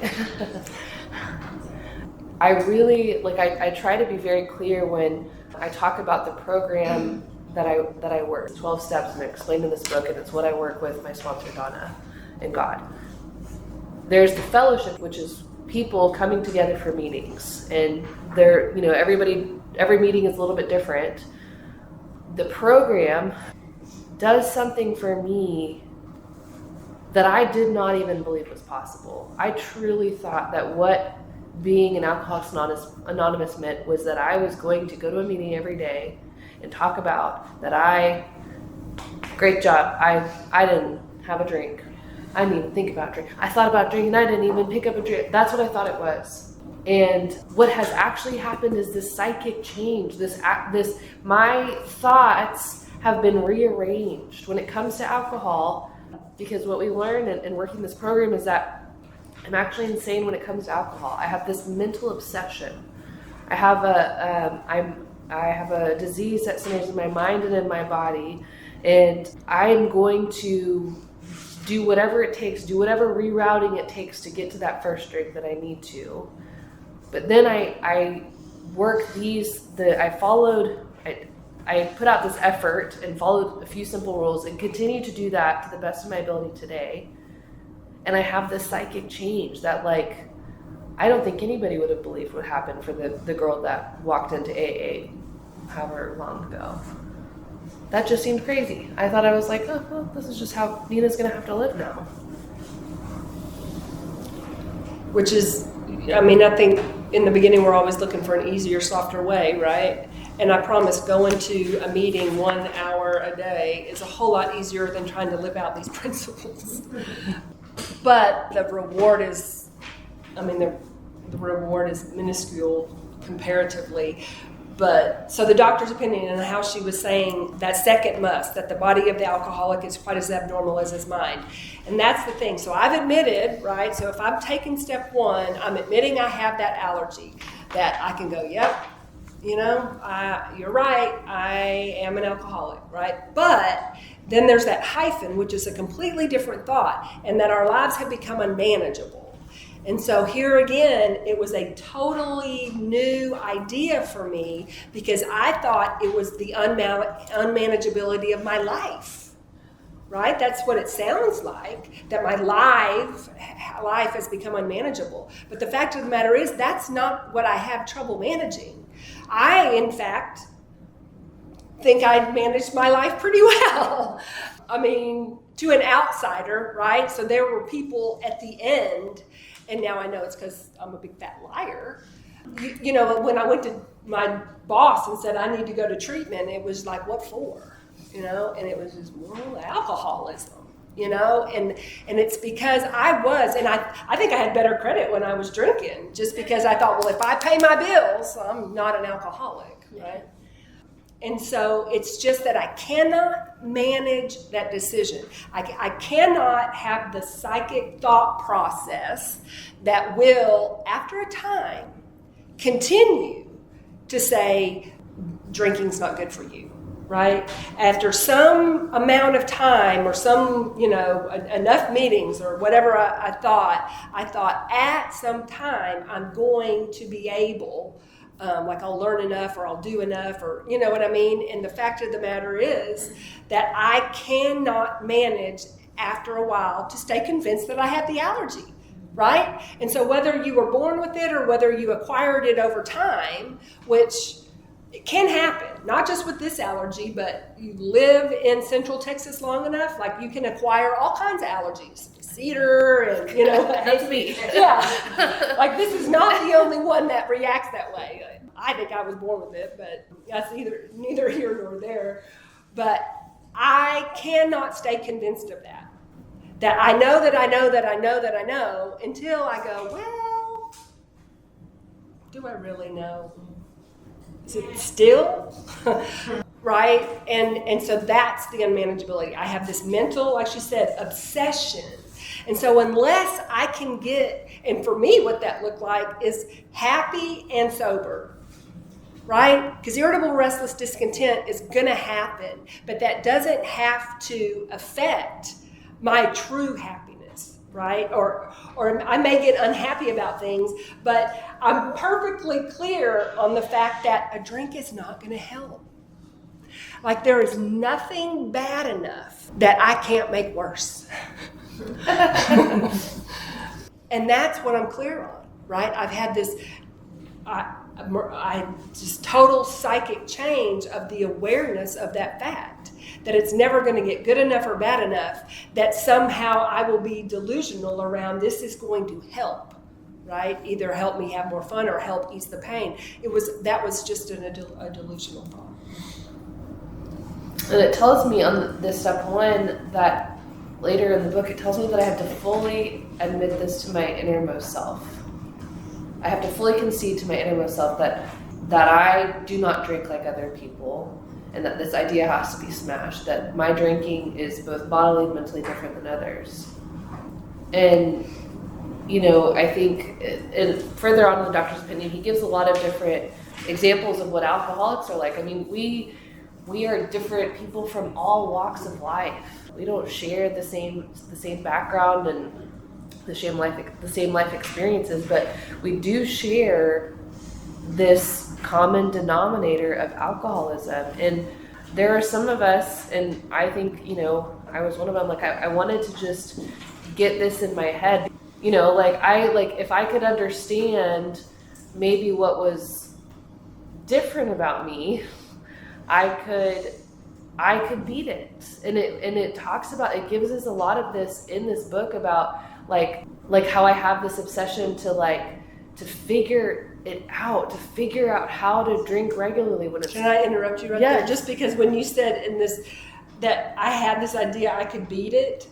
I really, I try to be very clear when I talk about the program that I work, 12 steps, and I explained in this book, and it's what I work with my sponsor, Donna, and God. There's the fellowship, which is people coming together for meetings, and they're, every meeting is a little bit different. The program does something for me that I did not even believe was possible. I truly thought that what being an Alcoholics Anonymous meant was that I was going to go to a meeting every day and talk about that great job, I didn't have a drink. I didn't even think about drinking. I thought about drinking, I didn't even pick up a drink. That's what I thought it was. And what has actually happened is this psychic change, my thoughts have been rearranged when it comes to alcohol, because what we learned in working this program is that I'm actually insane when it comes to alcohol. I have this mental obsession. I have a disease that centers in my mind and in my body, and I'm going to do whatever it takes, do whatever rerouting it takes to get to that first drink that I need to. But then I work I put out this effort and followed a few simple rules and continue to do that to the best of my ability today. And I have this psychic change that, I don't think anybody would have believed would happen for the girl that walked into AA however long ago. That just seemed crazy. I thought I was like, oh, well, this is just how Nina's going to have to live now. Which is, I think in the beginning we're always looking for an easier, softer way, right? And I promise going to a meeting 1 hour a day is a whole lot easier than trying to live out these principles. But the reward is, the reward is minuscule comparatively. But so the doctor's opinion and how she was saying that second must, that the body of the alcoholic is quite as abnormal as his mind. And that's the thing. So I've admitted, right? So if I'm taking step one, I'm admitting I have that allergy, that I can go, yep, you're right, I am an alcoholic, right? But then there's that hyphen, which is a completely different thought, and that our lives have become unmanageable. And so here again, it was a totally new idea for me because I thought it was the unmanageability of my life, right? That's what it sounds like, that my life has become unmanageable. But the fact of the matter is, that's not what I have trouble managing. I, in fact, think I managed my life pretty well. To an outsider, right? So there were people at the end, and now I know it's because I'm a big fat liar. When I went to my boss and said I need to go to treatment, it was like, what for? And it was just, alcoholism, and it's because I was, and I think I had better credit when I was drinking, just because I thought, well, if I pay my bills, I'm not an alcoholic, right? And so it's just that I cannot manage that decision. I cannot have the psychic thought process that will, after a time, continue to say, drinking's not good for you, right? After some amount of time or some, enough meetings or whatever I thought at some time I'm going to be able, I'll learn enough or I'll do enough, or you know what I mean? And the fact of the matter is that I cannot manage after a while to stay convinced that I have the allergy, right? And so whether you were born with it or whether you acquired it over time, which it can happen, not just with this allergy, but you live in Central Texas long enough, you can acquire all kinds of allergies. Cedar and, That's me. Yeah. This is not the only one that reacts that way. I think I was born with it, but that's neither here nor there. But I cannot stay convinced of that. That I know that I know that I know that I know until I go, well, do I really know? Is it still? Right? And so that's the unmanageability. I have this mental, like she said, obsession. And so unless I can get, and for me what that looked like is happy and sober, right? Because irritable, restless, discontent is going to happen, but that doesn't have to affect my true happiness, right? Or I may get unhappy about things, but I'm perfectly clear on the fact that a drink is not going to help. There is nothing bad enough that I can't make worse. And that's what I'm clear on, right? I've had this just total psychic change of the awareness of that fact, that it's never going to get good enough or bad enough, that somehow I will be delusional around this is going to help, right? Either help me have more fun or help ease the pain. That was just a delusional thought. And it tells me on this step one that later in the book, it tells me that I have to fully admit this to my innermost self. I have to fully concede to my innermost self that I do not drink like other people, and that this idea has to be smashed, that my drinking is both bodily and mentally different than others. And, I think and further on in the doctor's opinion, he gives a lot of different examples of what alcoholics are like. We are different people from all walks of life. We don't share the same background and the same life experiences, but we do share this common denominator of alcoholism. And there are some of us, and I think I was one of them. I wanted to just get this in my head. If I could understand maybe what was different about me, I could beat it. And it talks about, it gives us a lot of this in this book about like how I have this obsession to figure it out, to figure out how to drink regularly when it's... Can I interrupt you right Yes. there? Just because when you said that I had this idea I could beat it,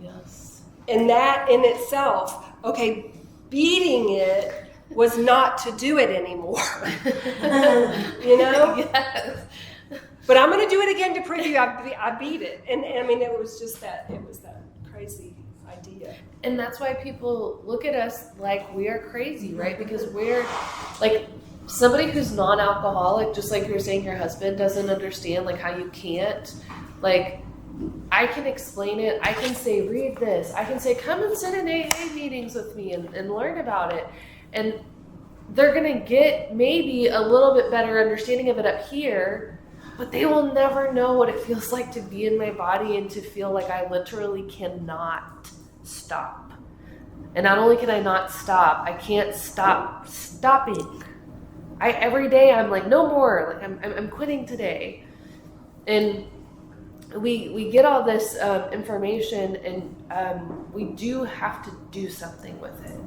Yes. and that in itself, okay, beating it was not to do it anymore. You know? Yes. But I'm going to do it again to prove you I beat it. And I mean, it was that crazy idea. And that's why people look at us like we are crazy, right? Because we're like somebody who's non-alcoholic, just like you were saying, your husband doesn't understand like how you can't. Like, I can explain it. I can say, read this. I can say, come and sit in AA meetings with me and learn about it. And they're going to get maybe a little bit better understanding of it up here, but they will never know what it feels like to be in my body and to feel like I literally cannot stop. And not only can I not stop, I can't stop stopping. Every day I'm like, no more. Like I'm quitting today. And we get all this information, and we do have to do something with it.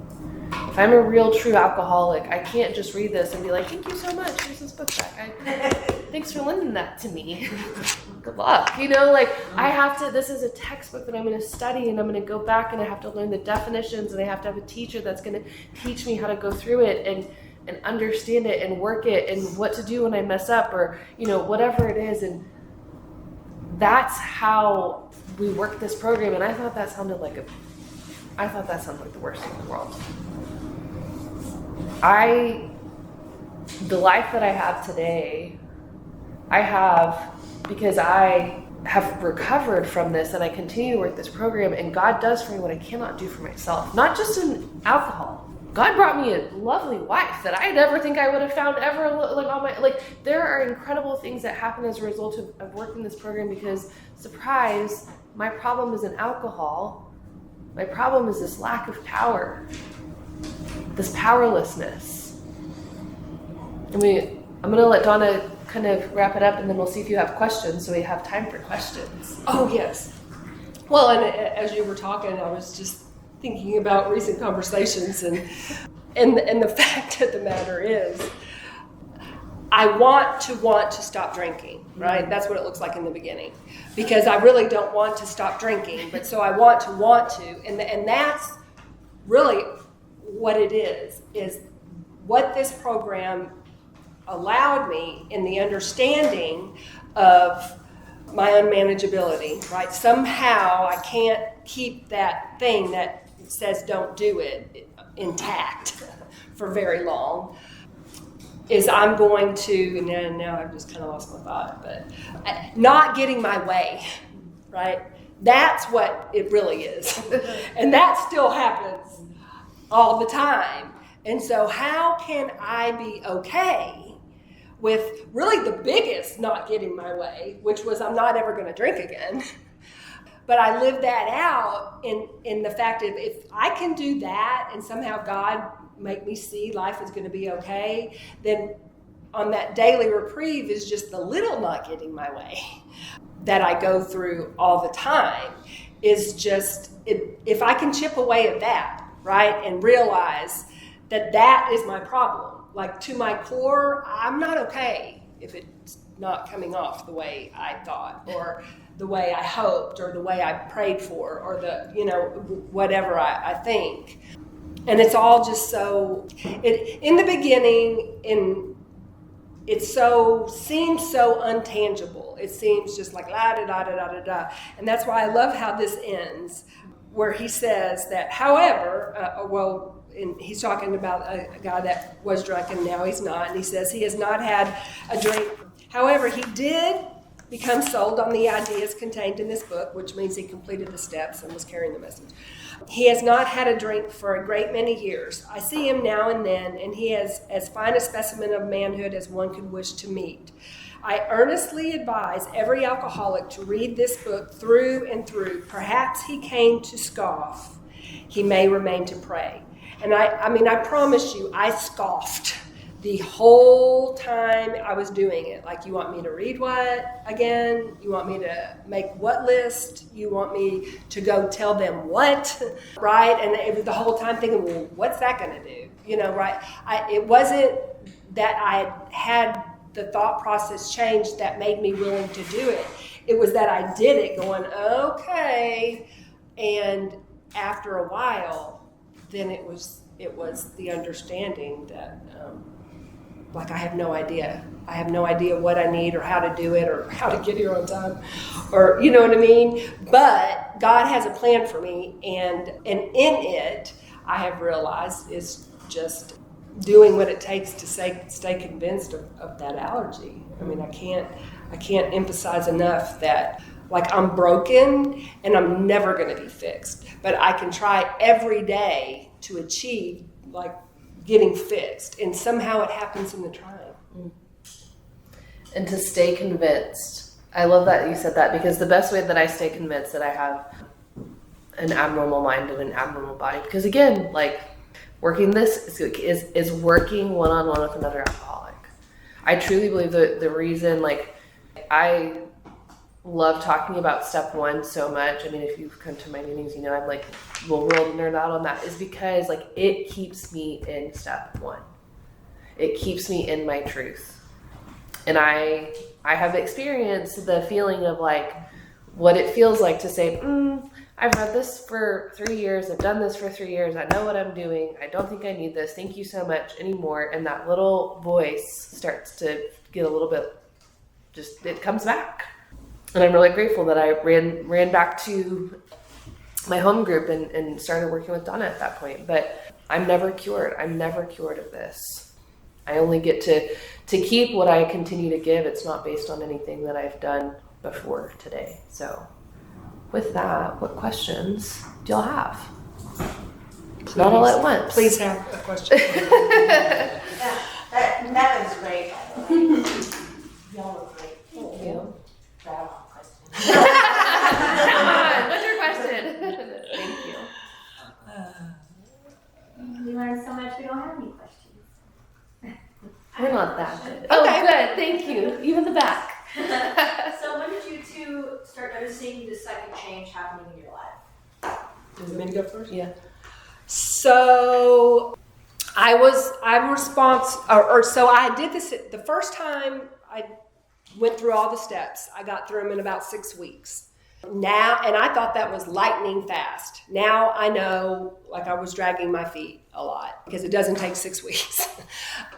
If I'm a real true alcoholic, I can't just read this and be like, thank you so much, here's this book back. Thanks for lending that to me. Good luck. You know, like I have to, this is a textbook that I'm going to study, and I'm going to go back and I have to learn the definitions, and I have to have a teacher that's going to teach me how to go through it and understand it and work it and what to do when I mess up, or, you know, whatever it is. And that's how we work this program. And I thought that sounded like the worst thing in the world. The life that I have today, I have because I have recovered from this, and I continue to work this program, and God does for me what I cannot do for myself. Not just in alcohol. God brought me a lovely wife that I never think I would have found ever. There are incredible things that happen as a result of working this program, because, surprise, my problem isn't alcohol. My problem is this lack of power, this powerlessness. I'm going to let Donna kind of wrap it up, and then we'll see if you have questions, so we have time for questions. Oh, yes. Well, and as you were talking, I was just thinking about recent conversations, and the fact of the matter is, I want to stop drinking, right? That's what it looks like in the beginning, because I really don't want to stop drinking, but so I want to, and that's really what it is what this program allowed me in the understanding of my unmanageability, right? Somehow I can't keep that thing that says don't do it intact for very long. Is I'm going to, and now I've just kind of lost my thought, but not getting my way, right? That's what it really is. And that still happens all the time. And so how can I be okay with really the biggest not getting my way, which was I'm not ever going to drink again. But I lived that out in the fact of, if I can do that and somehow God make me see life is going to be okay, then on that daily reprieve is just the little not getting my way that I go through all the time, is just, if I can chip away at that, right, and realize that is my problem. Like, to my core, I'm not okay if it's not coming off the way I thought, or the way I hoped, or the way I prayed for, or whatever I think. And it's all just so, in the beginning, it seems so untangible. It seems just like la da da da da da da. And that's why I love how this ends, where he says that, however, and he's talking about a guy that was drunk and now he's not, and he says he has not had a drink. However, he did become sold on the ideas contained in this book, which means he completed the steps and was carrying the message. He has not had a drink for a great many years. I see him now and then, and he is as fine a specimen of manhood as one could wish to meet. I earnestly advise every alcoholic to read this book through and through. Perhaps he came to scoff. He may remain to pray. And I promise you, I scoffed the whole time I was doing it. Like, you want me to read what again? You want me to make what list? You want me to go tell them what, right? And it was the whole time thinking, well, what's that going to do? You know, right? It wasn't that I had the thought process changed that made me willing to do it. It was that I did it going, okay. And after a while, then it was the understanding that, like, I have no idea. I have no idea what I need or how to do it or how to get here on time, or, you know what I mean? But God has a plan for me, and in it, I have realized is just doing what it takes to stay convinced of that allergy. I mean, I can't emphasize enough that, like, I'm broken and I'm never going to be fixed, but I can try every day to achieve, like, getting fixed, and somehow it happens in the trying. And to stay convinced. I love that you said that, because the best way that I stay convinced that I have an abnormal mind and an abnormal body, because again, like, working this is working one-on-one with another alcoholic. I truly believe that the reason, like, I love talking about step one so much. I mean, if you've come to my meetings, you know, I'm like, we'll nerd out on that, is because, like, it keeps me in step one. It keeps me in my truth. And I have experienced the feeling of, like, what it feels like to say, I've read this for 3 years. I've done this for 3 years. I know what I'm doing. I don't think I need this. Thank you so much anymore. And that little voice starts to get a little bit, it comes back. And I'm really grateful that I ran back to my home group and started working with Donna at that point. But I'm never cured. I'm never cured of this. I only get to keep what I continue to give. It's not based on anything that I've done before today. So with that, what questions do y'all have? Please, not all at once. Please have a question. Yeah, that was great. Y'all look great. Thank you. That was a question. Come on, what's your question? Thank you. We learned so much, we don't have any questions. We're not that good. Oh, good. Thank you. You in the back. So when did you two start noticing the second change happening in your life? Does it mean to go first? Yeah. So so I did this the first time I went through all the steps. I got through them in about 6 weeks. Now, and I thought that was lightning fast. Now I know, like, I was dragging my feet a lot because it doesn't take 6 weeks.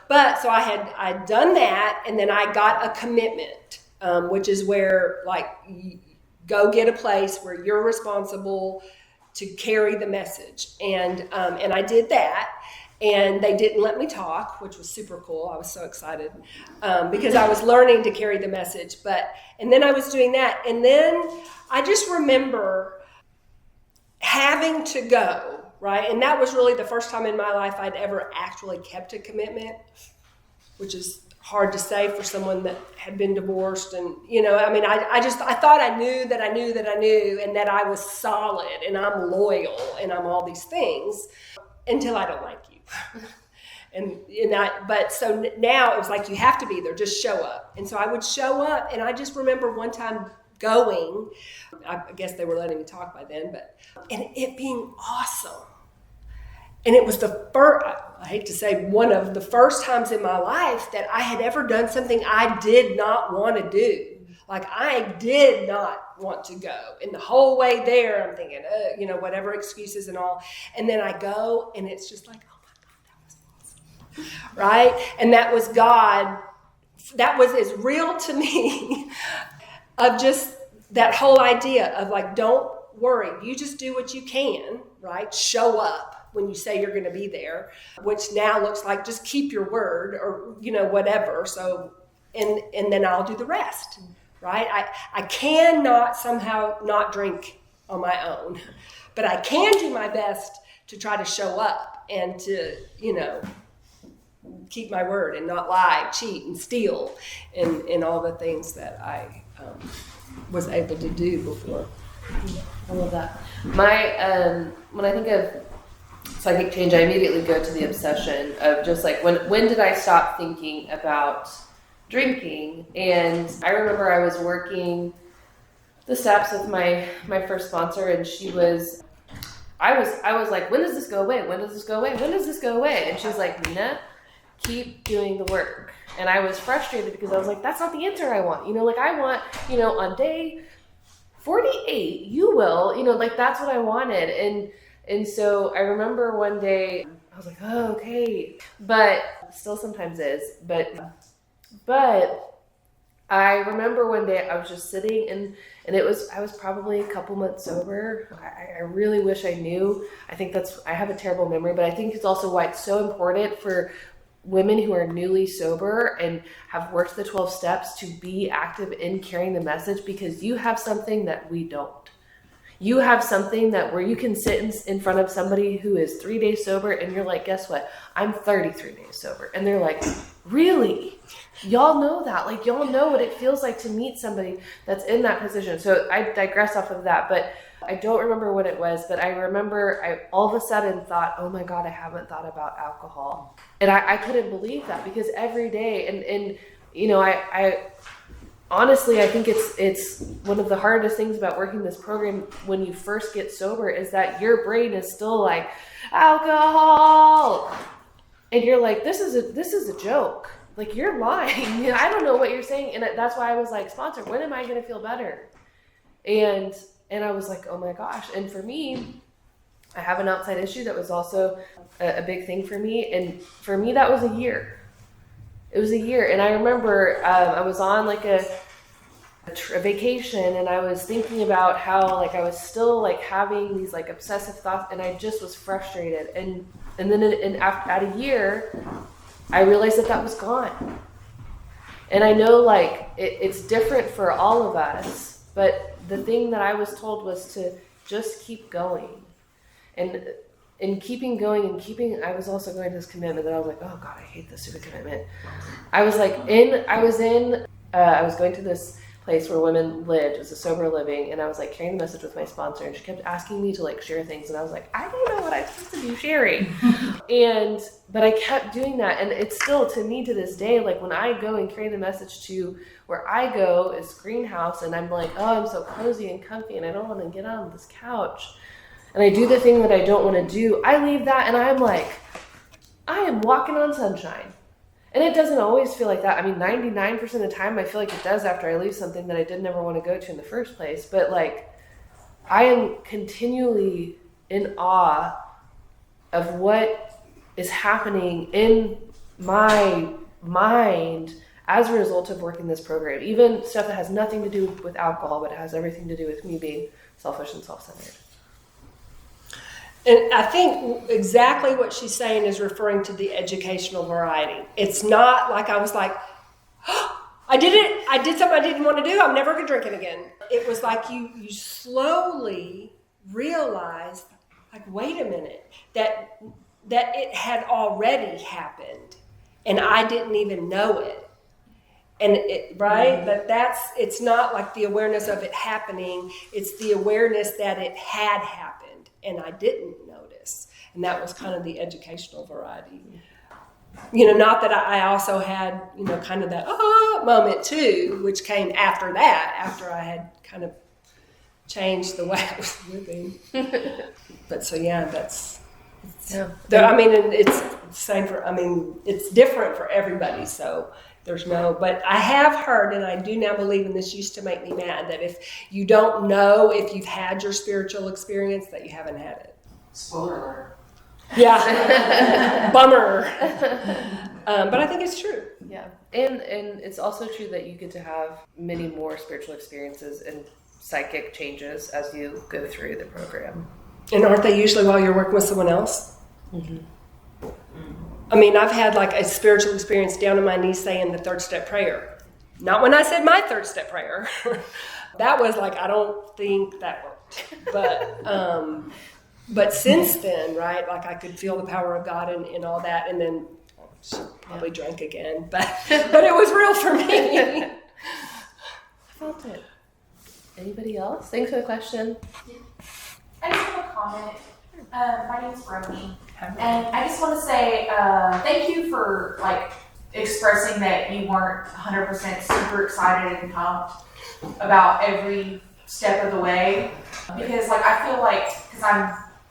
But so I'd done that, and then I got a commitment, which is where, like, you go get a place where you're responsible to carry the message. And I did that. And they didn't let me talk, which was super cool. I was so excited because I was learning to carry the message. And then I was doing that. And then I just remember having to go, right? And that was really the first time in my life I'd ever actually kept a commitment, which is hard to say for someone that had been divorced. And, you know, I mean, I thought I knew that I knew that I knew, and that I was solid and I'm loyal and I'm all these things until I don't like you. But so now it was like, you have to be there, just show up. And so I would show up, and I just remember one time going, I guess they were letting me talk by then, and it being awesome. And it was the first, I hate to say, one of the first times in my life that I had ever done something I did not want to do. Like, I did not want to go. And the whole way there, I'm thinking, you know, whatever excuses and all. And then I go, and it's just like, right? And that was God. That was as real to me of just that whole idea of, like, don't worry. You just do what you can, right? Show up when you say you're going to be there, which now looks like just keep your word, or, you know, whatever. So, and then I'll do the rest, right? I cannot somehow not drink on my own, but I can do my best to try to show up and to, you know, keep my word and not lie, cheat, and steal, and all the things that I was able to do before. I love that. When I think of psychic change, I immediately go to the obsession of just like, when did I stop thinking about drinking? And I remember I was working the steps with my first sponsor, and I was like, when does this go away? When does this go away? When does this go away? And she's like, Nina, keep doing the work. And I was frustrated because I was like, that's not the answer I want. Like I want, on day 48, you will, like that's what I wanted. And so I remember one day I was like, oh, okay. But still sometimes is, but I remember one day I was just sitting and I was probably a couple months sober. I really wish I knew. I have a terrible memory, but I think it's also why it's so important for women who are newly sober and have worked the 12 steps to be active in carrying the message, because you have something that we don't. You have something that where you can sit in front of somebody who is 3 days sober and you're like, guess what? I'm 33 days sober. And they're like, really? Y'all know that? Like, y'all know what it feels like to meet somebody that's in that position. So I digress off of that, but I don't remember what it was, but I remember I all of a sudden thought, oh my God, I haven't thought about alcohol. And I couldn't believe that, because every day, and I honestly, I think it's one of the hardest things about working this program when you first get sober is that your brain is still like, alcohol. And you're like, this is a joke. Like, you're lying. I don't know what you're saying. And that's why I was like, sponsor, when am I going to feel better? And I was like, oh my gosh. And for me, I have an outside issue that was also a big thing for me. And for me, that was a year. It was a year. And I remember I was on like a vacation, and I was thinking about how like I was still like having these like obsessive thoughts, and I just was frustrated. And then at a year, I realized that was gone. And I know like it's different for all of us, but the thing that I was told was to just keep going. And in keeping going and I was also going to this commitment that I was like, oh God, I hate this stupid commitment. I was going to this place where women lived. It was a sober living, and I was like carrying the message with my sponsor, and she kept asking me to like share things, and I was like, I don't know what I'm supposed to do sharing. But I kept doing that, and it's still, to me to this day, like when I go and carry the message to where I go is greenhouse, and I'm like, oh, I'm so cozy and comfy, and I don't want to get on this couch, and I do the thing that I don't want to do. I leave that, and I'm like, I am walking on sunshine. And it doesn't always feel like that. I mean, 99% of the time, I feel like it does after I leave something that I did never want to go to in the first place. But like, I am continually in awe of what is happening in my mind as a result of working this program. Even stuff that has nothing to do with alcohol, but it has everything to do with me being selfish and self-centered. And I think exactly what she's saying is referring to the educational variety. It's not like I was like, oh, I did something I didn't want to do, I'm never going to drink it again. It was like you slowly realized, like, wait a minute, that it had already happened and I didn't even know it. And it's not like the awareness of it happening, it's the awareness that it had happened and I didn't notice. And that was kind of the educational variety. Not that I also had, kind of that moment too, which came after that, after I had kind of changed the way I was living. But so yeah, it's same for, it's different for everybody. So but I have heard, and I do now believe, and this used to make me mad, that if you don't know if you've had your spiritual experience, that you haven't had it. Spoiler alert. Yeah. Bummer. But I think it's true. Yeah. And it's also true that you get to have many more spiritual experiences and psychic changes as you go through the program. And aren't they usually while you're working with someone else? Mm-hmm. I've had like a spiritual experience down on my knees saying the third step prayer. Not when I said my third step prayer. That was like, I don't think that worked. But since then, right, like I could feel the power of God and all that, and then probably drank again. But it was real for me. I felt it. Anybody else? Thanks for the question. I just have a comment. My name's Romy. And I just want to say thank you for like expressing that you weren't 100% super excited and pumped about every step of the way, because like I feel like because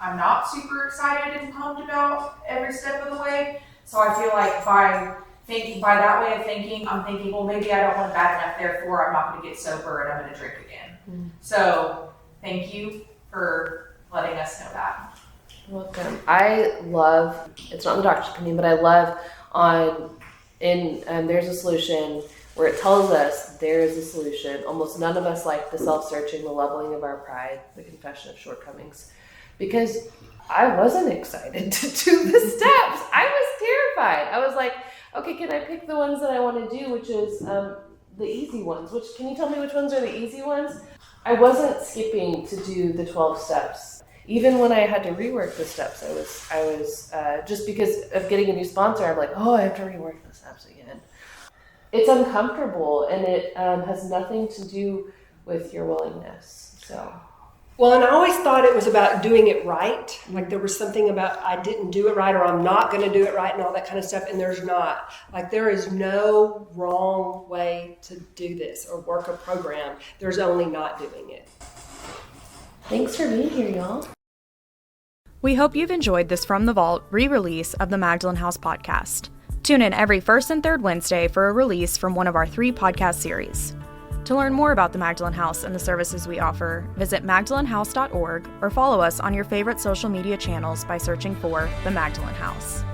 I'm not super excited and pumped about every step of the way, so I feel like by that way of thinking, I'm thinking, well, maybe I don't want it bad enough, therefore I'm not going to get sober and I'm going to drink again. So thank you for letting us know that. You're welcome. I love, it's not the doctor's opinion, but I love There's a Solution, where it tells us there is a solution. Almost none of us like the self-searching, the leveling of our pride, the confession of shortcomings, because I wasn't excited to do the steps. I was terrified. I was like, okay, can I pick the ones that I want to do, which is the easy ones? Can you tell me which ones are the easy ones? I wasn't skipping to do the 12 steps. Even when I had to rework the steps, I was just because of getting a new sponsor, I'm like, oh, I have to rework the steps again. It's uncomfortable, and it has nothing to do with your willingness. So. Well, and I always thought it was about doing it right. Like there was something about I didn't do it right, or I'm not going to do it right, and all that kind of stuff. And there's not. Like there is no wrong way to do this or work a program. There's only not doing it. Thanks for being here, y'all. We hope you've enjoyed this From the Vault re-release of the Magdalen House podcast. Tune in every first and third Wednesday for a release from one of our 3 podcast series. To learn more about the Magdalen House and the services we offer, visit magdalenhouse.org or follow us on your favorite social media channels by searching for the Magdalen House.